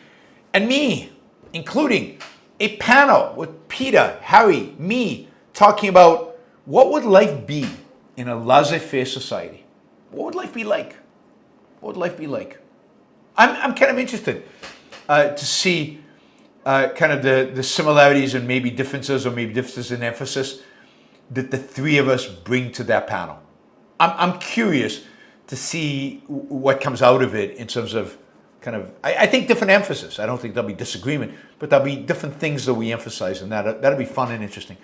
and me, including a panel with Peter, Harry, me, talking about what would life be in a laissez-faire society. What would life be like? What would life be like? I'm kind of interested to see kind of the similarities and maybe differences, or maybe differences in emphasis that the three of us bring to that panel. I'm curious to see what comes out of it in terms of kind of, I think, different emphasis. I don't think there'll be disagreement, but there'll be different things that we emphasize, and that'll be fun and interesting.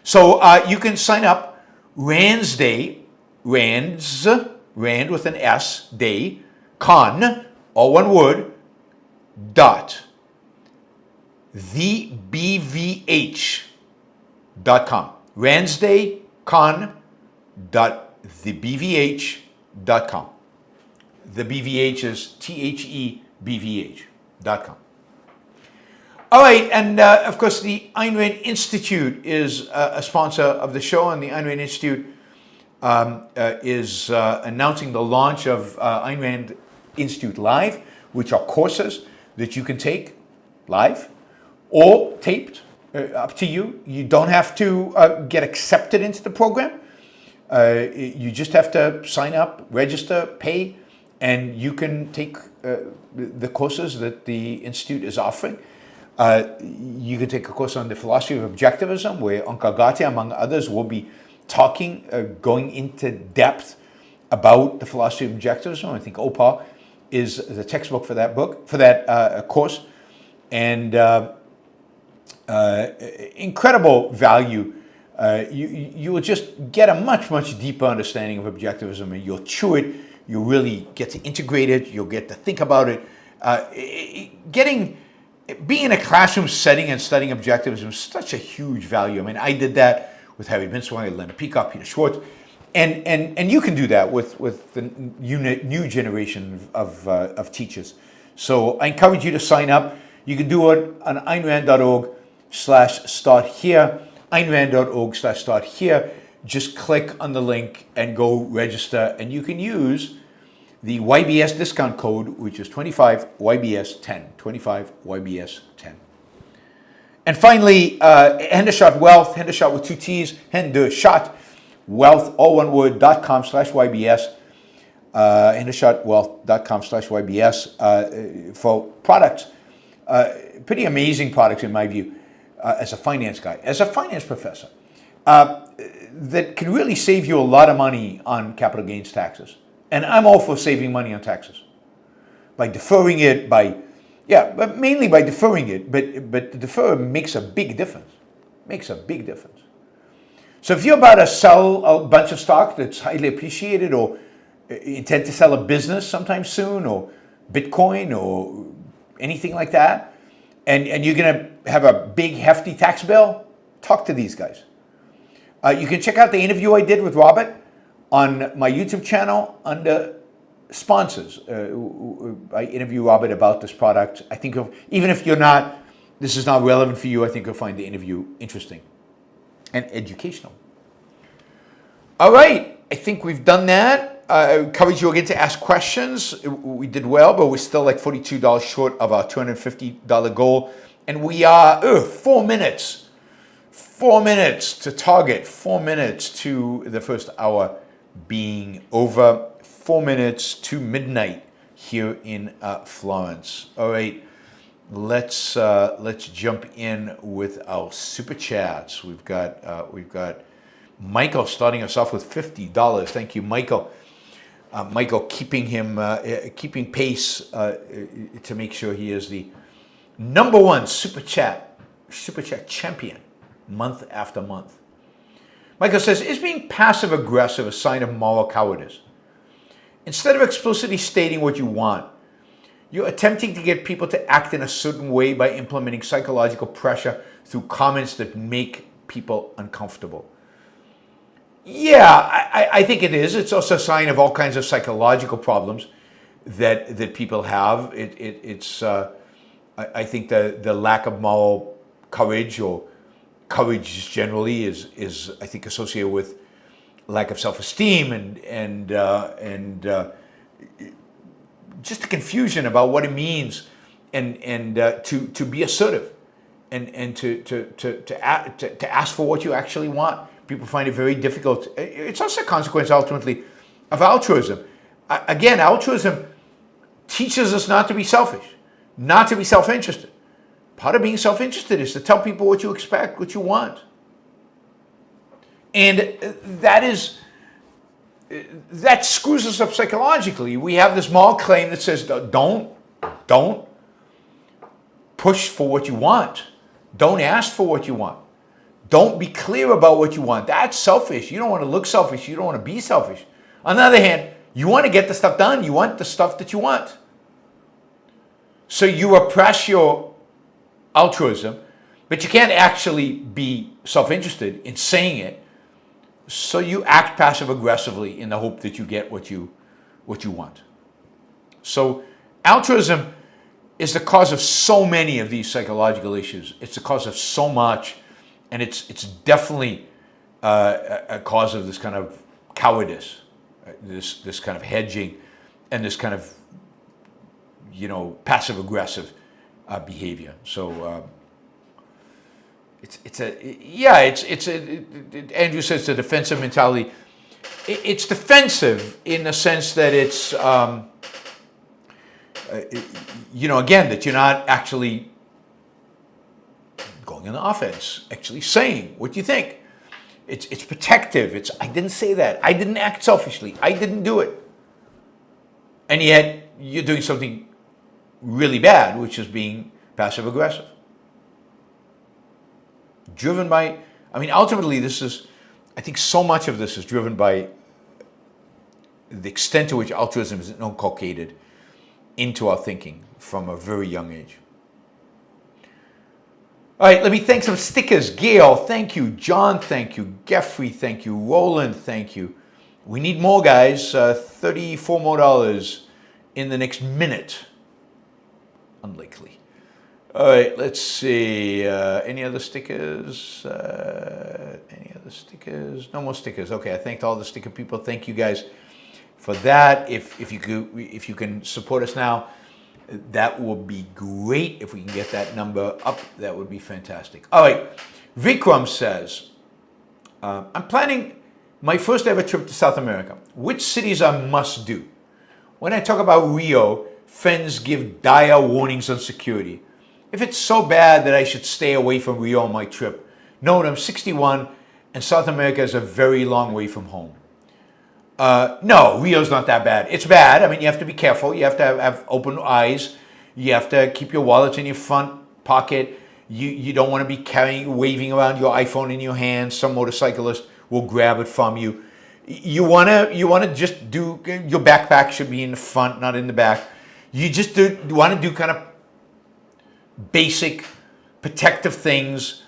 So you can sign up. Rands Day, Rands, Rand with an S, Day, Con, all one word, dot, thebvh.com. randsdaycon.thebvh.com. The BVH is THEBVH.com. All right, and of course, the Ayn Rand Institute is a sponsor of the show, and the Ayn Rand Institute is announcing the launch of Ayn Rand Institute Live, which are courses that you can take live or taped, up to you. You don't have to get accepted into the program. You just have to sign up, register, pay, and you can take the courses that the Institute is offering. You can take a course on the philosophy of objectivism, where Onkagate, among others, will be talking, going into depth about the philosophy of objectivism. I think Opa is the textbook for that book, for that course, and incredible value. You will just get a much deeper understanding of objectivism, and you'll chew it. You'll really get to integrate it. You'll get to think about it. Being in a classroom setting and studying objectivism is such a huge value. I mean, I did that with Harry Binswanger, Leonard Peacock, Peter Schwartz, and you can do that with the new generation of teachers. So I encourage you to sign up. You can do it on AynRand.org/start here. AynRand.org/start here. Just click on the link and go register, and you can use the YBS discount code, which is 25YBS10. 25YBS10. And finally, Hendershot Wealth, Hendershot with 2 T's, Hendershot Wealth, all one word, .com/YBS. hendershotwealth.com/YBS for products. Pretty amazing products in my view, as a finance guy, as a finance professor, that can really save you a lot of money on capital gains taxes. And I'm all for saving money on taxes. By deferring it, but mainly by deferring it, but the defer makes a big difference. Makes a big difference. So if you're about to sell a bunch of stock that's highly appreciated, or intend to sell a business sometime soon, or Bitcoin, or anything like that, and you're going to have a big, hefty tax bill, talk to these guys. You can check out the interview I did with Robert on my YouTube channel under sponsors. I interview Robert about this product. I think even if this is not relevant for you, I think you'll find the interview interesting and educational. All right, I think we've done that. I encourage you again to ask questions. We did well, but we're still like $42 short of our $250 goal. And we are 4 minutes. 4 minutes to target. 4 minutes to the first hour being over. 4 minutes to midnight here in Florence. All right, let's jump in with our super chats. We've got Michael starting us off with $50. Thank you, Michael. Michael keeping pace to make sure he is the #1 super chat champion month after month. Michael says, is being passive aggressive a sign of moral cowardice? Instead of explicitly stating what you want, you're attempting to get people to act in a certain way by implementing psychological pressure through comments that make people uncomfortable. Yeah, I think it is. It's also a sign of all kinds of psychological problems that people have. I think the lack of moral courage, or courage generally, is I think associated with lack of self-esteem and just a confusion about what it means and to be assertive and to ask for what you actually want. People find it very difficult. It's also a consequence ultimately of altruism. Again, altruism teaches us not to be selfish, not to be self-interested. Part of being self-interested is to tell people what you expect, what you want. And that screws us up psychologically. We have this moral claim that says, don't push for what you want. Don't ask for what you want. Don't be clear about what you want. That's selfish. You don't want to look selfish. You don't want to be selfish. On the other hand, you want to get the stuff done. You want the stuff that you want. So you oppress your altruism, but you can't actually be self-interested in saying it. So you act passive-aggressively in the hope that you get what you want. So altruism is the cause of so many of these psychological issues. It's the cause of so much, and it's definitely a cause of this kind of cowardice, this kind of hedging, and this kind of passive-aggressive behavior. So Andrew says it's a defensive mentality. It's defensive in the sense that it's again, that you're not actually going on the offense, actually saying what you think. It's protective. I didn't say that. I didn't act selfishly. I didn't do it. And yet you're doing something really bad, which is being passive aggressive. Driven by, ultimately I think so much of this is driven by the extent to which altruism is inculcated into our thinking from a very young age. All right, let me thank some stickers. Gail, thank you. John, thank you. Geoffrey, thank you. Roland, thank you. We need more, guys. $34 more in the next minute. Unlikely. All right, let's see. Any other stickers? Any other stickers? No more stickers. Okay, I thanked all the sticker people. Thank you guys for that. If you can support us now, that would be great. If we can get that number up, that would be fantastic. All right, Vikram says, I'm planning my first ever trip to South America. Which cities are must do? When I talk about Rio, friends give dire warnings on security. If it's so bad that I should stay away from Rio on my trip, note I'm 61 and South America is a very long way from home. No, Rio's not that bad. It's bad. I mean, you have to be careful. You have to have open eyes. You have to keep your wallets in your front pocket. You don't want to be waving around your iPhone in your hand. Some motorcyclist will grab it from you. You wanna just do, your backpack should be in the front, not in the back. You just want to do kind of basic protective things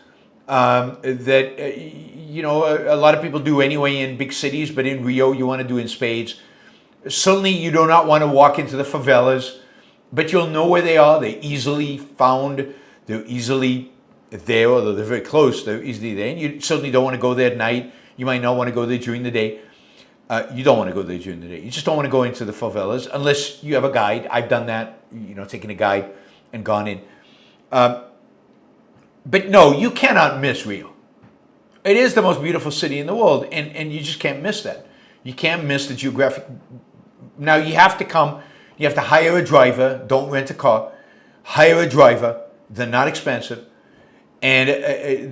that a lot of people do anyway in big cities, but in Rio you want to do in spades. Certainly you do not want to walk into the favelas, but you'll know where they are. They're easily found. They're easily there, although they're very close. They're easily there. And you certainly don't want to go there at night. You might not want to go there during the day. You don't want to go there during the day. You just don't want to go into the favelas unless you have a guide. I've done that, taken a guide and gone in. But no, you cannot miss Rio. It is the most beautiful city in the world, and you just can't miss that. You can't miss the geographic. Now you have to come, you have to hire a driver, don't rent a car. Hire a driver, they're not expensive. And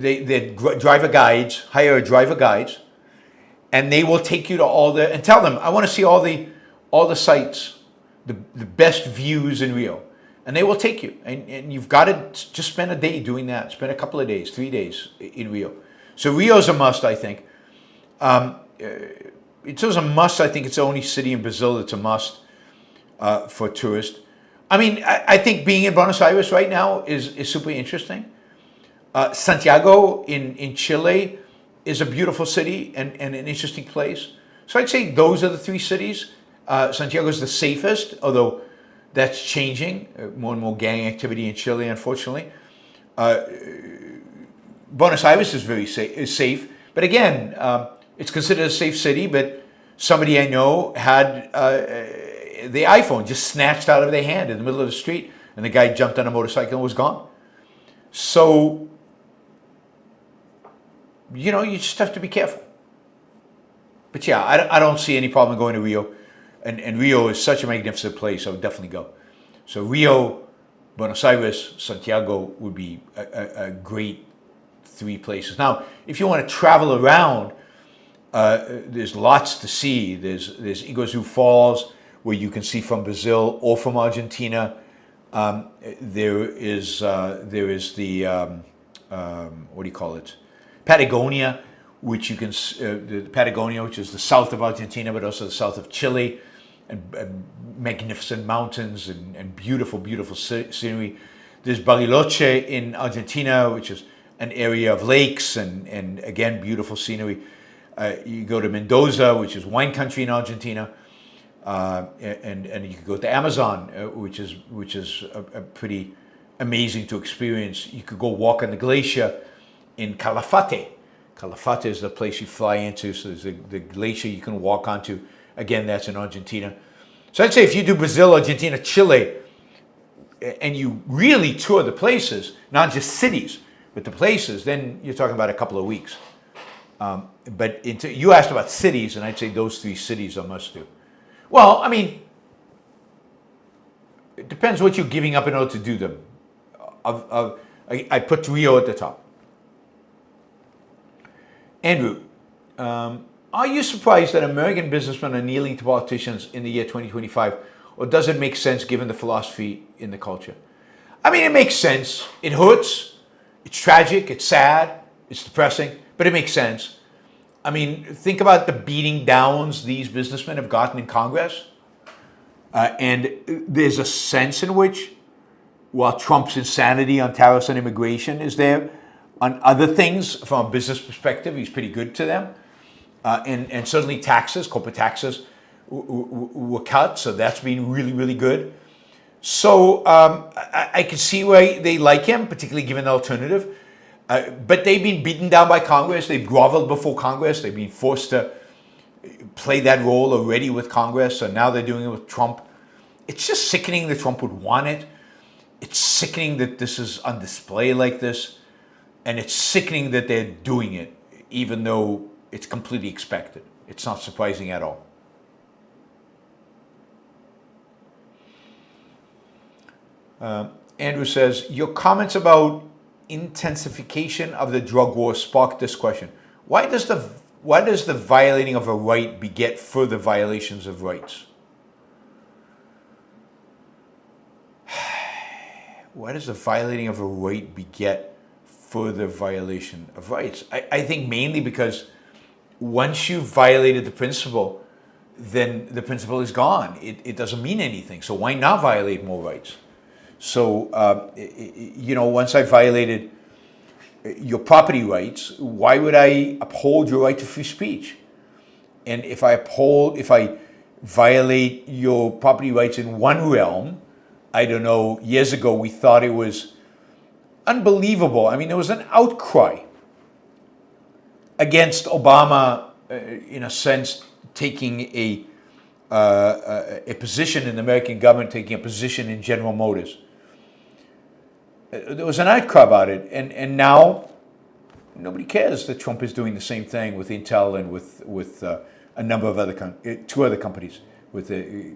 they're driver guides, hire a driver guides, and they will take you to all the, and tell them, I want to see all the sites, the best views in Rio. And they will take you. And you've got to just spend a day doing that. Spend a couple of days, 3 days in Rio. So Rio's a must, I think. It's a must. I think it's the only city in Brazil that's a must for tourists. I mean, I think being in Buenos Aires right now is super interesting. Santiago in Chile is a beautiful city and an interesting place. So I'd say those are the three cities. Santiago is the safest, although that's changing. More and more gang activity in Chile, unfortunately. Buenos Aires is very safe. But again, it's considered a safe city, but somebody I know had the iPhone just snatched out of their hand in the middle of the street, and the guy jumped on a motorcycle and was gone. So, you just have to be careful. But yeah, I don't see any problem going to Rio. And Rio is such a magnificent place, I would definitely go. So Rio, Buenos Aires, Santiago would be a great three places. Now, if you want to travel around, there's lots to see. There's Iguazu Falls, where you can see from Brazil or from Argentina. There is the what do you call it? Patagonia, which you can the Patagonia, which is the south of Argentina, but also the south of Chile, and magnificent mountains and beautiful, beautiful scenery. There's Bariloche in Argentina, which is an area of lakes and again beautiful scenery. You go to Mendoza, which is wine country in Argentina. And you could go to Amazon, which is a pretty amazing to experience. You could go walk on the glacier in Calafate. Calafate is the place you fly into, so there's the glacier you can walk onto. Again, that's in Argentina. So I'd say if you do Brazil, Argentina, Chile, and you really tour the places, not just cities, but the places, then you're talking about a couple of weeks. But you asked about cities, and I'd say those three cities are must do. Well, I mean, it depends what you're giving up in order to do them. I put Rio at the top. Andrew, are you surprised that American businessmen are kneeling to politicians in the year 2025, or does it make sense given the philosophy in the culture? I mean, it makes sense. It hurts. It's tragic. It's sad. It's depressing, but it makes sense. I mean, think about the beating downs these businessmen have gotten in Congress. And there's a sense in which, while Trump's insanity on tariffs and immigration is there, on other things, from a business perspective, he's pretty good to them. And certainly taxes, corporate taxes were cut, so that's been really, really good. So I can see why they like him, particularly given the alternative. But they've been beaten down by Congress. They've groveled before Congress. They've been forced to play that role already with Congress. So now they're doing it with Trump. It's just sickening that Trump would want it. It's sickening that this is on display like this. And it's sickening that they're doing it, even though it's completely expected. It's not surprising at all. Andrew says, your comments about intensification of the drug war sparked this question. Why does the violating of a right beget further violations of rights? Why does the violating of a right beget further violation of rights? I think mainly because once you've violated the principle, then the principle is gone. It doesn't mean anything. So why not violate more rights? So, once I violated your property rights, why would I uphold your right to free speech? And if I violate your property rights in one realm, I don't know, years ago we thought it was unbelievable. I mean, there was an outcry against Obama, in a sense, taking a position in the American government, taking a position in General Motors. There was an outcry about it, and now nobody cares that Trump is doing the same thing with Intel and with a number of other two other companies, with the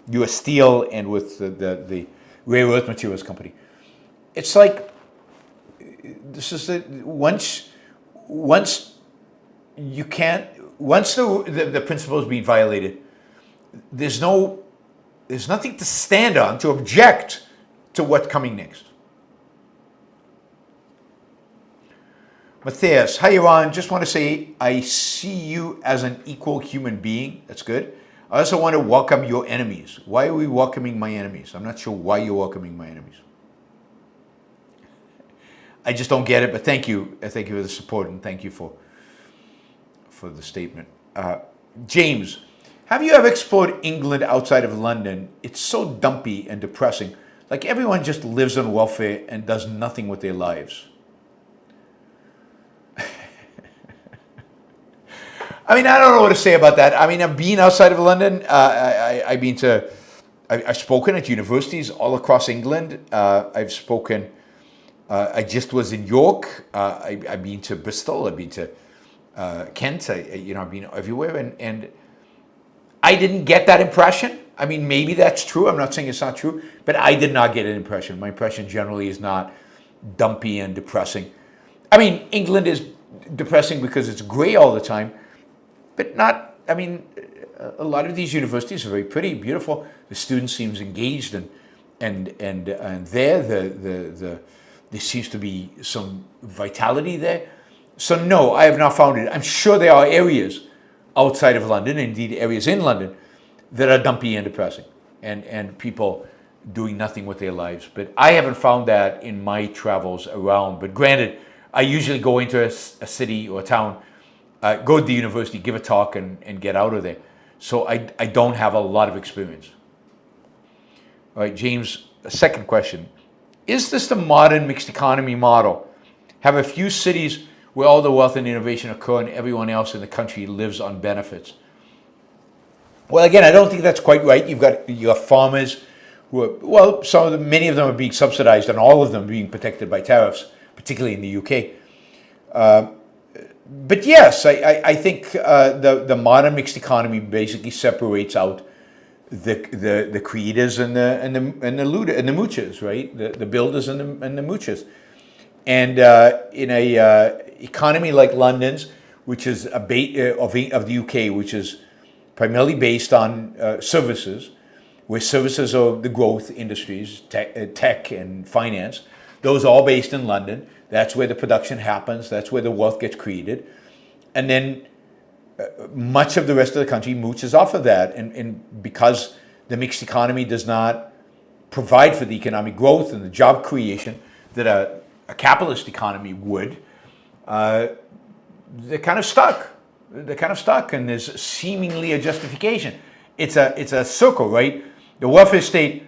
U.S. Steel and with the rare earth materials company. It's like this is once you can't. Once the principle is being violated, there's nothing to stand on to object to what's coming next. Matthias, hi Yaron, just want to say I see you as an equal human being. That's good. I also want to welcome your enemies. Why are we welcoming my enemies? I'm not sure why you're welcoming my enemies. I just don't get it, but thank you. Thank you for the support and thank you for the statement. James, have you ever explored England outside of London? It's so dumpy and depressing. Like everyone just lives on welfare and does nothing with their lives. I mean, I don't know what to say about that. I mean, I've been outside of London. I've spoken at universities all across England. I've spoken. I just was in York. I've been to Bristol. I've been to Kent. I've been everywhere, and I didn't get that impression. I mean, maybe that's true. I'm not saying it's not true, but I did not get an impression. My impression generally is not dumpy and depressing. I mean, England is depressing because it's gray all the time. But not, I mean, a lot of these universities are very pretty, beautiful. The students seems engaged and there seems to be some vitality there. So no, I have not found it. I'm sure there are areas outside of London, indeed areas in London, that are dumpy and depressing and people doing nothing with their lives. But I haven't found that in my travels around. But granted, I usually go into a city or a town, go to the university, give a talk, and get out of there. So I don't have a lot of experience. All right, James, a second question. Is this the modern mixed economy model? Have a few cities where all the wealth and innovation occur and everyone else in the country lives on benefits? Well, again, I don't think that's quite right. You have farmers who are, well, many of them are being subsidized and all of them being protected by tariffs, particularly in the UK. But yes, I think the modern mixed economy basically separates out the creators and the looter and the moochers, right? The builders and the moochers. And in a economy like London's, which is of the UK, which is primarily based on services, where services are the growth industries, tech and finance. Those are all based in London. That's where the production happens. That's where the wealth gets created. And then much of the rest of the country mooches off of that. And because the mixed economy does not provide for the economic growth and the job creation that a capitalist economy would, they're kind of stuck. And there's seemingly a justification. It's a circle, right? The welfare state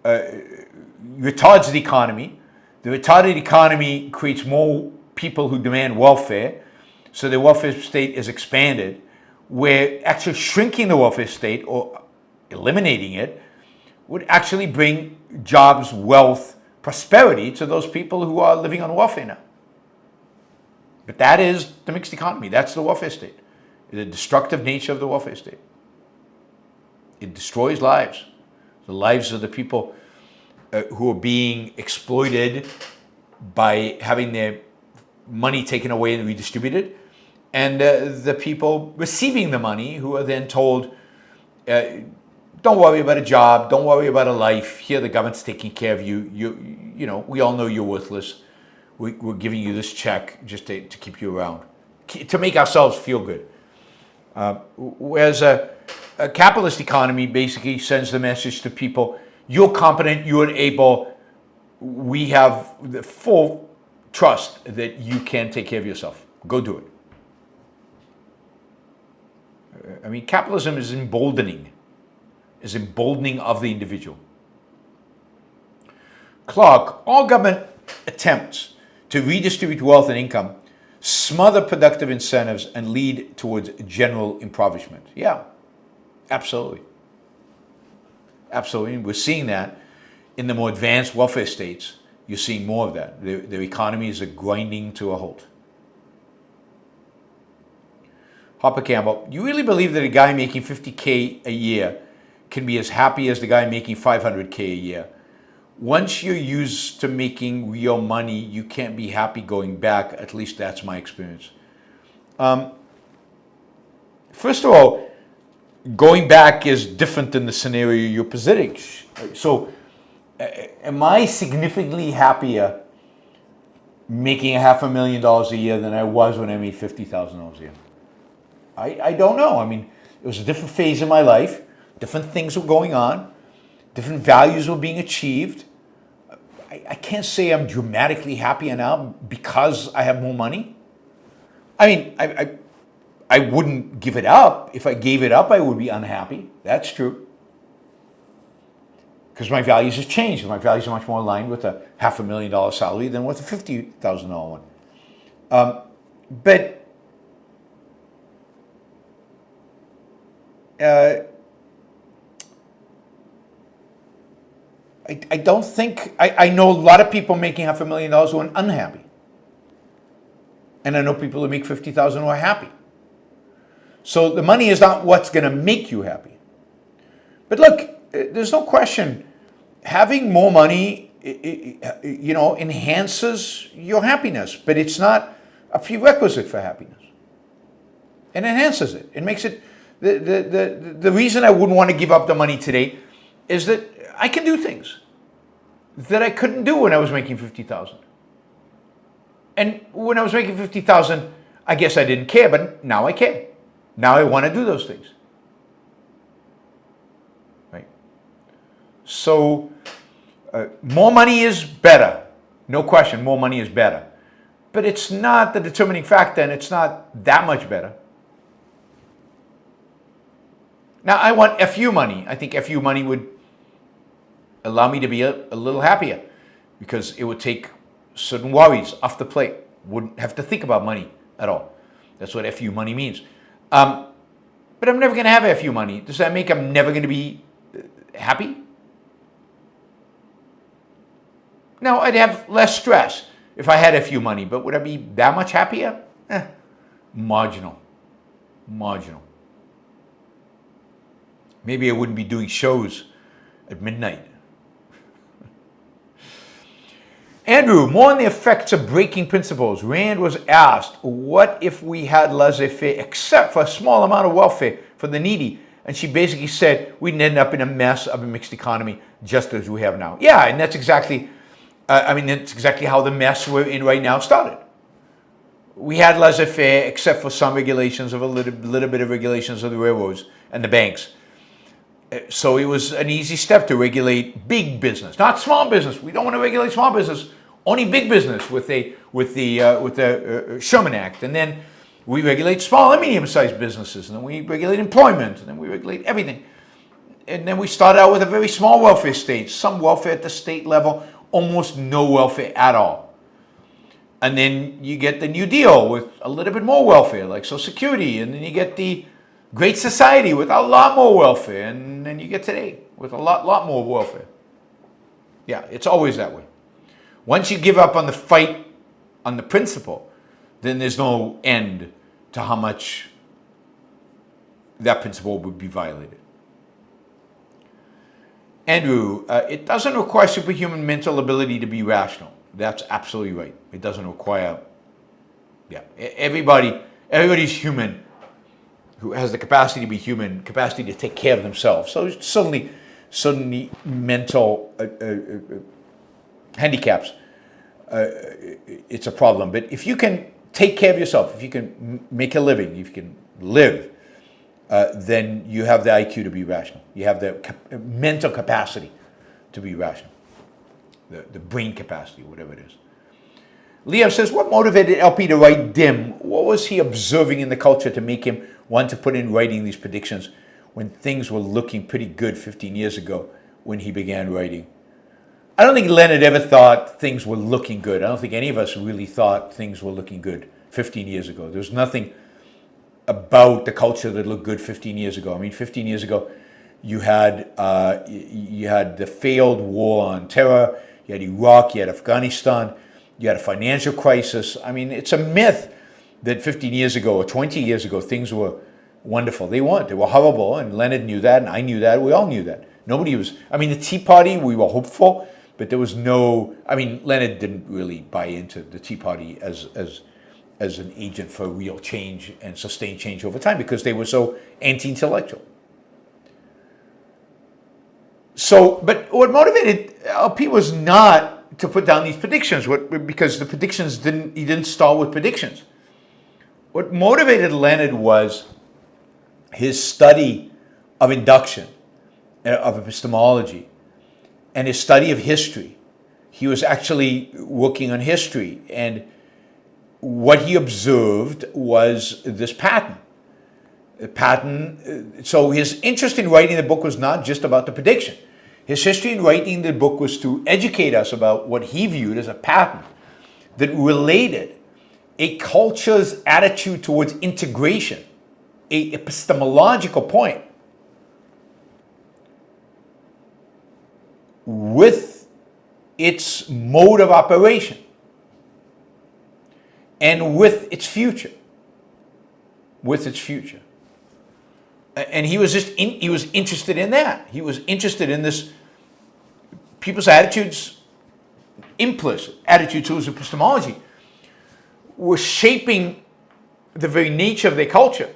retards the economy. The retarded economy creates more people who demand welfare, so the welfare state is expanded, where actually shrinking the welfare state or eliminating it would actually bring jobs, wealth, prosperity to those people who are living on welfare now. But that is the mixed economy. That's the welfare state. The destructive nature of the welfare state. It destroys lives. The lives of the people who are being exploited by having their money taken away and redistributed, and the people receiving the money who are then told, don't worry about a job, don't worry about a life, here the government's taking care of you, you know, we all know you're worthless, we're giving you this check just to keep you around, to make ourselves feel good. Whereas a capitalist economy basically sends the message to people, you're competent, you're able, we have the full trust that you can take care of yourself. Go do it. I mean, capitalism is emboldening of the individual. Clark, all government attempts to redistribute wealth and income smother productive incentives and lead towards general impoverishment. Yeah, absolutely. Absolutely. We're seeing that in the more advanced welfare states. You're seeing more of that. Their economies are grinding to a halt. Hopper Campbell, you really believe that a guy making $50K a year can be as happy as the guy making $500K a year? Once you're used to making real money, you can't be happy going back. At least that's my experience. First of all, going back is different than the scenario you're presenting. So, am I significantly happier making $500,000 a year than I was when I made $50,000 a year? I don't know. I mean, it was a different phase in my life. Different things were going on. Different values were being achieved. I can't say I'm dramatically happier now because I have more money. I mean, I wouldn't give it up. If I gave it up, I would be unhappy. That's true. Because my values have changed. My values are much more aligned with a $500,000 salary than with a $50,000 one. But I don't think, I know a lot of people making $500,000 who are unhappy. And I know people who make $50,000 who are happy. So the money is not what's going to make you happy. But look, there's no question, having more money, you know, enhances your happiness, but it's not a prerequisite for happiness. It enhances it. It makes it, the reason I wouldn't want to give up the money today is that I can do things that I couldn't do when I was making $50,000. And when I was making $50,000, I guess I didn't care, but now I care. Now I want to do those things. Right? So, more money is better. No question, more money is better. But it's not the determining factor, and it's not that much better. Now, I want FU money. I think FU money would allow me to be a little happier because it would take certain worries off the plate. Wouldn't have to think about money at all. That's what FU money means. But I'm never going to have FU money. Does that make I'm never going to be happy? No, I'd have less stress if I had FU money, but would I be that much happier? Marginal. Marginal. Maybe I wouldn't be doing shows at midnight. Andrew, more on the effects of breaking principles. Rand was asked, what if we had laissez-faire except for a small amount of welfare for the needy? And she basically said we'd end up in a mess of a mixed economy just as we have now. Yeah, and that's exactly, that's exactly how the mess we're in right now started. We had laissez-faire except for some regulations of a little bit of regulations of the railroads and the banks. So it was an easy step to regulate big business, not small business. We don't want to regulate small business, only big business with the Sherman Act. And then we regulate small and medium-sized businesses, and then we regulate employment, and then we regulate everything. And then we started out with a very small welfare state, some welfare at the state level, almost no welfare at all. And then you get the New Deal with a little bit more welfare, like Social Security, and then you get the Great Society with a lot more welfare, and then you get today with a lot more welfare. Yeah, it's always that way. Once you give up on the fight on the principle, then there's no end to how much that principle would be violated. Andrew, it doesn't require superhuman mental ability to be rational. That's absolutely right. It doesn't require, everybody's human who has the capacity to be human, capacity to take care of themselves. So suddenly mental handicaps, it's a problem. But if you can take care of yourself, if you can make a living, if you can live, then you have the IQ to be rational. You have the mental capacity to be rational, the brain capacity, whatever it is. Liam says, what motivated LP to write Dim? What was he observing in the culture to make him want to put in writing these predictions when things were looking pretty good 15 years ago when he began writing? I don't think Leonard ever thought things were looking good. I don't think any of us really thought things were looking good 15 years ago. There was nothing about the culture that looked good 15 years ago. I mean, 15 years ago, you had the failed war on terror, you had Iraq, you had Afghanistan, you had a financial crisis. I mean, it's a myth that 15 years ago or 20 years ago, things were wonderful. They weren't. They were horrible, and Leonard knew that, and I knew that. We all knew that. Nobody was, I mean, the Tea Party, we were hopeful, but there was no, I mean, Leonard didn't really buy into the Tea Party as an agent for real change and sustained change over time because they were so anti-intellectual. So, but what motivated LP was not to put down these predictions, because the predictions he didn't start with predictions. What motivated Leonard was his study of induction, of epistemology, and his study of history. He was actually working on history, and what he observed was this pattern. So his interest in writing the book was not just about the prediction. His history in writing the book was to educate us about what he viewed as a pattern that related a culture's attitude towards integration, a epistemological point, with its mode of operation and with its future. And he was he was interested in that. He was interested in this, people's attitudes, implicit attitude towards epistemology, were shaping the very nature of their culture.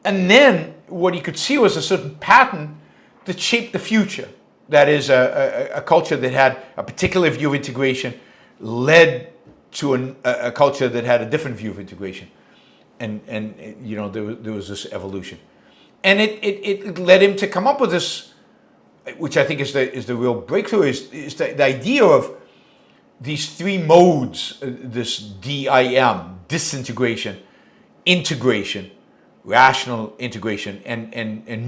And then what he could see was a certain pattern that shaped the future. That is, a culture that had a particular view of integration led to a culture that had a different view of integration. And you know, there was this evolution. And it led him to come up with this, which I think is the real breakthrough, is the idea of these three modes, this DIM, disintegration, integration, rational integration, and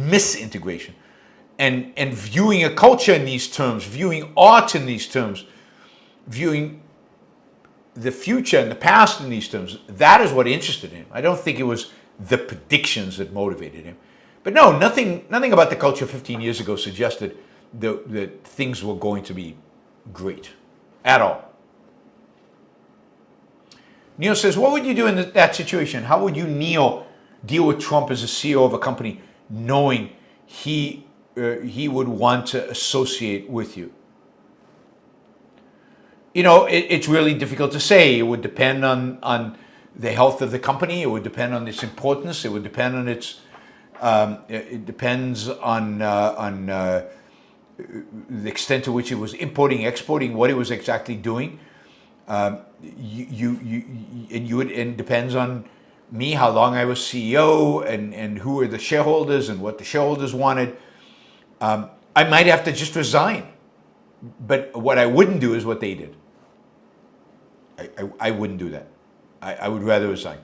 misintegration. And viewing a culture in these terms, viewing art in these terms, viewing the future and the past in these terms, that is what interested him. I don't think it was the predictions that motivated him. But no, nothing about the culture 15 years ago suggested that things were going to be great at all. Neil says, what would you do in that situation? How would you, Neil, deal with Trump as a CEO of a company knowing he would want to associate with you? You know, it's really difficult to say. It would depend on the health of the company. It would depend on its importance. It would depend on its. It depends on the extent to which it was importing, exporting, what it was exactly doing. And it depends on me, how long I was CEO, and who were the shareholders and what the shareholders wanted. I might have to just resign. But what I wouldn't do is what they did. I wouldn't do that. I would rather resign.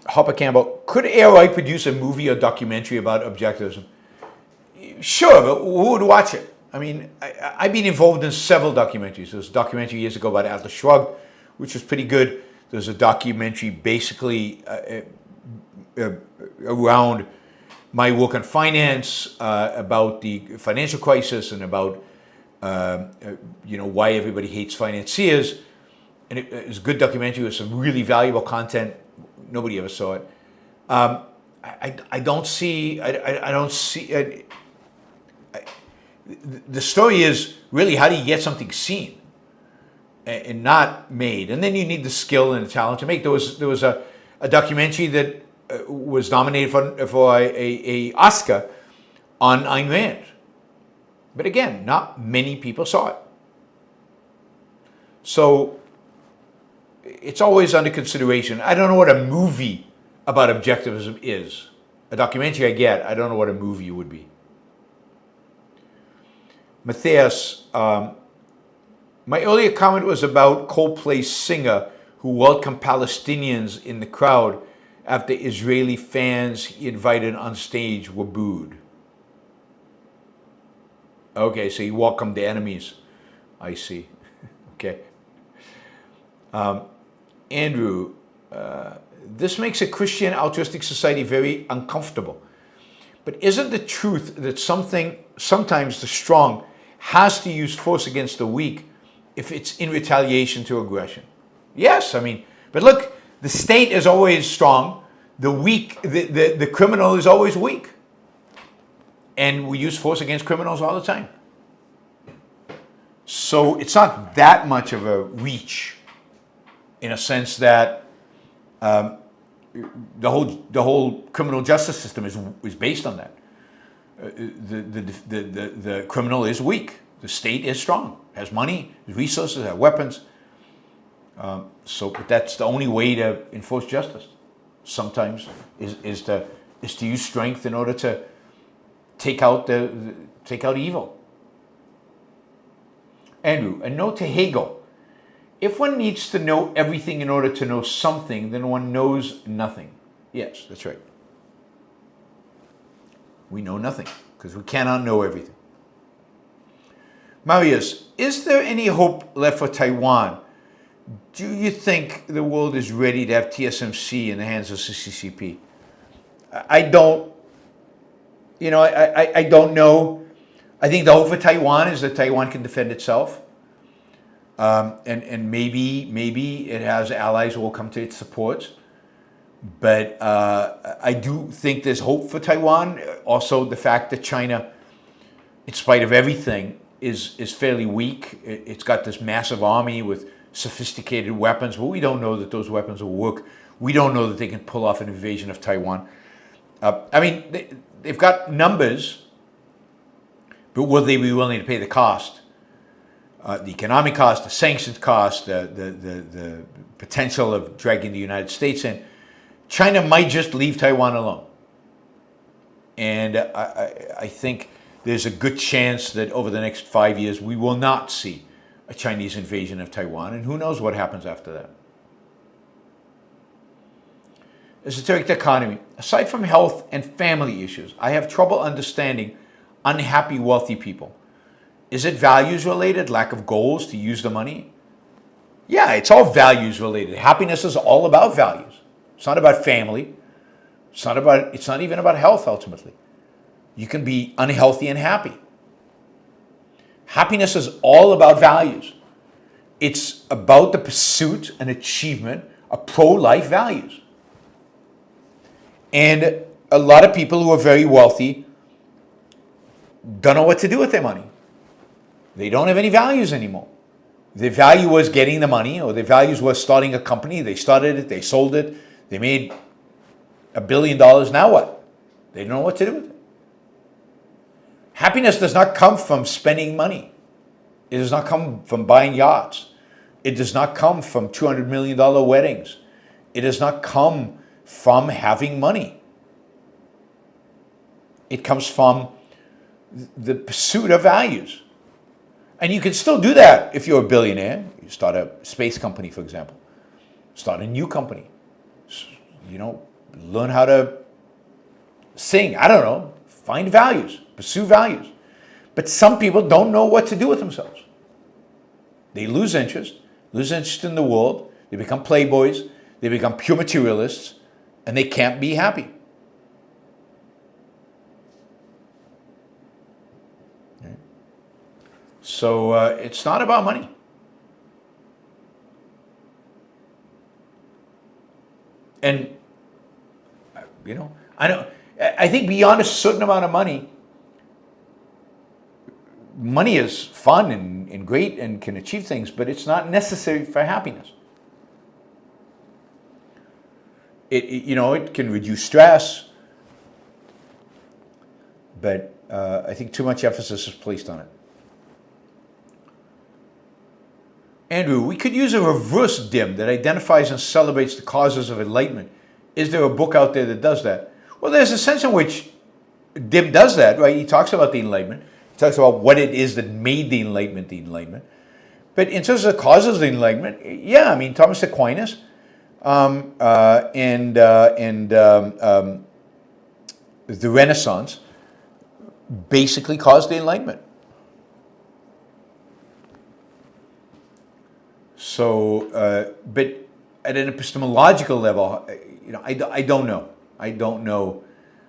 Hopper Campbell, could AI produce a movie or documentary about objectivism? Sure, but who would watch it? I mean, I've been involved in several documentaries. There was a documentary years ago about Atlas Shrugged, which was pretty good. There's a documentary basically around my work on finance, about the financial crisis and about why everybody hates financiers. And it was a good documentary with some really valuable content. Nobody ever saw it. I don't see, I don't see, the story is really how do you get something seen and not made? And then you need the skill and the talent to make. There was a documentary that was nominated for a Oscar on Ayn Rand. But again, not many people saw it. So it's always under consideration. I don't know what a movie about objectivism is. A documentary I get, I don't know what a movie would be. Matthias, my earlier comment was about Coldplay singer who welcomed Palestinians in the crowd after Israeli fans he invited on stage were booed. Okay, so he welcomed the enemies. I see. Okay. Andrew, this makes a Christian altruistic society very uncomfortable. But isn't the truth that sometimes the strong has to use force against the weak if it's in retaliation to aggression? Yes, I mean, but look, the state is always strong. The weak, the criminal is always weak. And we use force against criminals all the time. So it's not that much of a reach in a sense that the whole criminal justice system is based on that. The criminal is weak. The state is strong, has money, resources, has weapons. But that's the only way to enforce justice. Sometimes is to use strength in order to take out evil. Andrew, a note to Hegel. If one needs to know everything in order to know something, then one knows nothing. Yes, that's right. We know nothing because we cannot know everything. Marius, is there any hope left for Taiwan? Do you think the world is ready to have TSMC in the hands of CCCP? I don't. I don't know. I think the hope for Taiwan is that Taiwan can defend itself. And maybe it has allies who will come to its support. But I do think there's hope for Taiwan. Also, the fact that China, in spite of everything, is fairly weak. It's got this massive army with sophisticated weapons, but we don't know that those weapons will work. We don't know that they can pull off an invasion of Taiwan. They've got numbers, but will they be willing to pay the cost? The economic cost, the sanctions cost, the potential of dragging the United States in. China might just leave Taiwan alone. And I think there's a good chance that over the next 5 years, we will not see a Chinese invasion of Taiwan. And who knows what happens after that. Esoteric economy. Aside from health and family issues, I have trouble understanding unhappy wealthy people. Is it values related, lack of goals to use the money? Yeah, it's all values related. Happiness is all about values. It's not about family. It's not even about health ultimately. You can be unhealthy and happy. Happiness is all about values. It's about the pursuit and achievement of pro-life values. And a lot of people who are very wealthy don't know what to do with their money. They don't have any values anymore. Their value was getting the money, or their values was starting a company. They started it, they sold it, they made $1 billion. Now what? They don't know what to do with it. Happiness does not come from spending money. It does not come from buying yachts. It does not come from $200 million weddings. It does not come from having money. It comes from the pursuit of values. And you can still do that if you're a billionaire. You start a space company, for example. Start a new company. Learn how to sing. I don't know. Find values. Pursue values. But some people don't know what to do with themselves. They lose interest in the world. They become playboys. They become pure materialists. And they can't be happy. Okay. So it's not about money. And, I think beyond a certain amount of money, money is fun and great and can achieve things, but it's not necessary for happiness. It can reduce stress, but I think too much emphasis is placed on it. Andrew, we could use a reverse dim that identifies and celebrates the causes of enlightenment. Is there a book out there that does that? Well, there's a sense in which Dim does that, right? He talks about the Enlightenment. He talks about what it is that made the Enlightenment the Enlightenment. But in terms of the causes of the Enlightenment, yeah, I mean, Thomas Aquinas and the Renaissance basically caused the Enlightenment. So, but at an epistemological level, I don't know. I don't know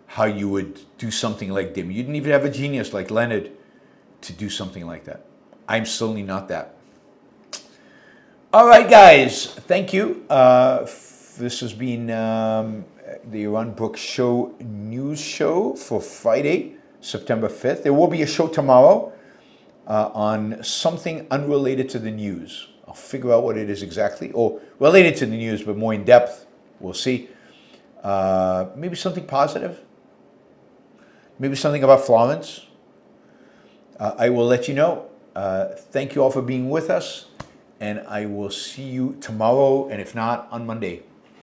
how you would do something like Dim. You didn't even have a genius like Leonard to do something like that. I'm certainly not that. All right, guys. Thank you. This has been the Yaron Brook Show news show for Friday, September 5th. There will be a show tomorrow on something unrelated to the news. I'll figure out what it is exactly, or related to the news, but more in depth. We'll see. Maybe something positive. Maybe something about Florence. I will let you know. Thank you all for being with us, and I will see you tomorrow, and if not, on Monday.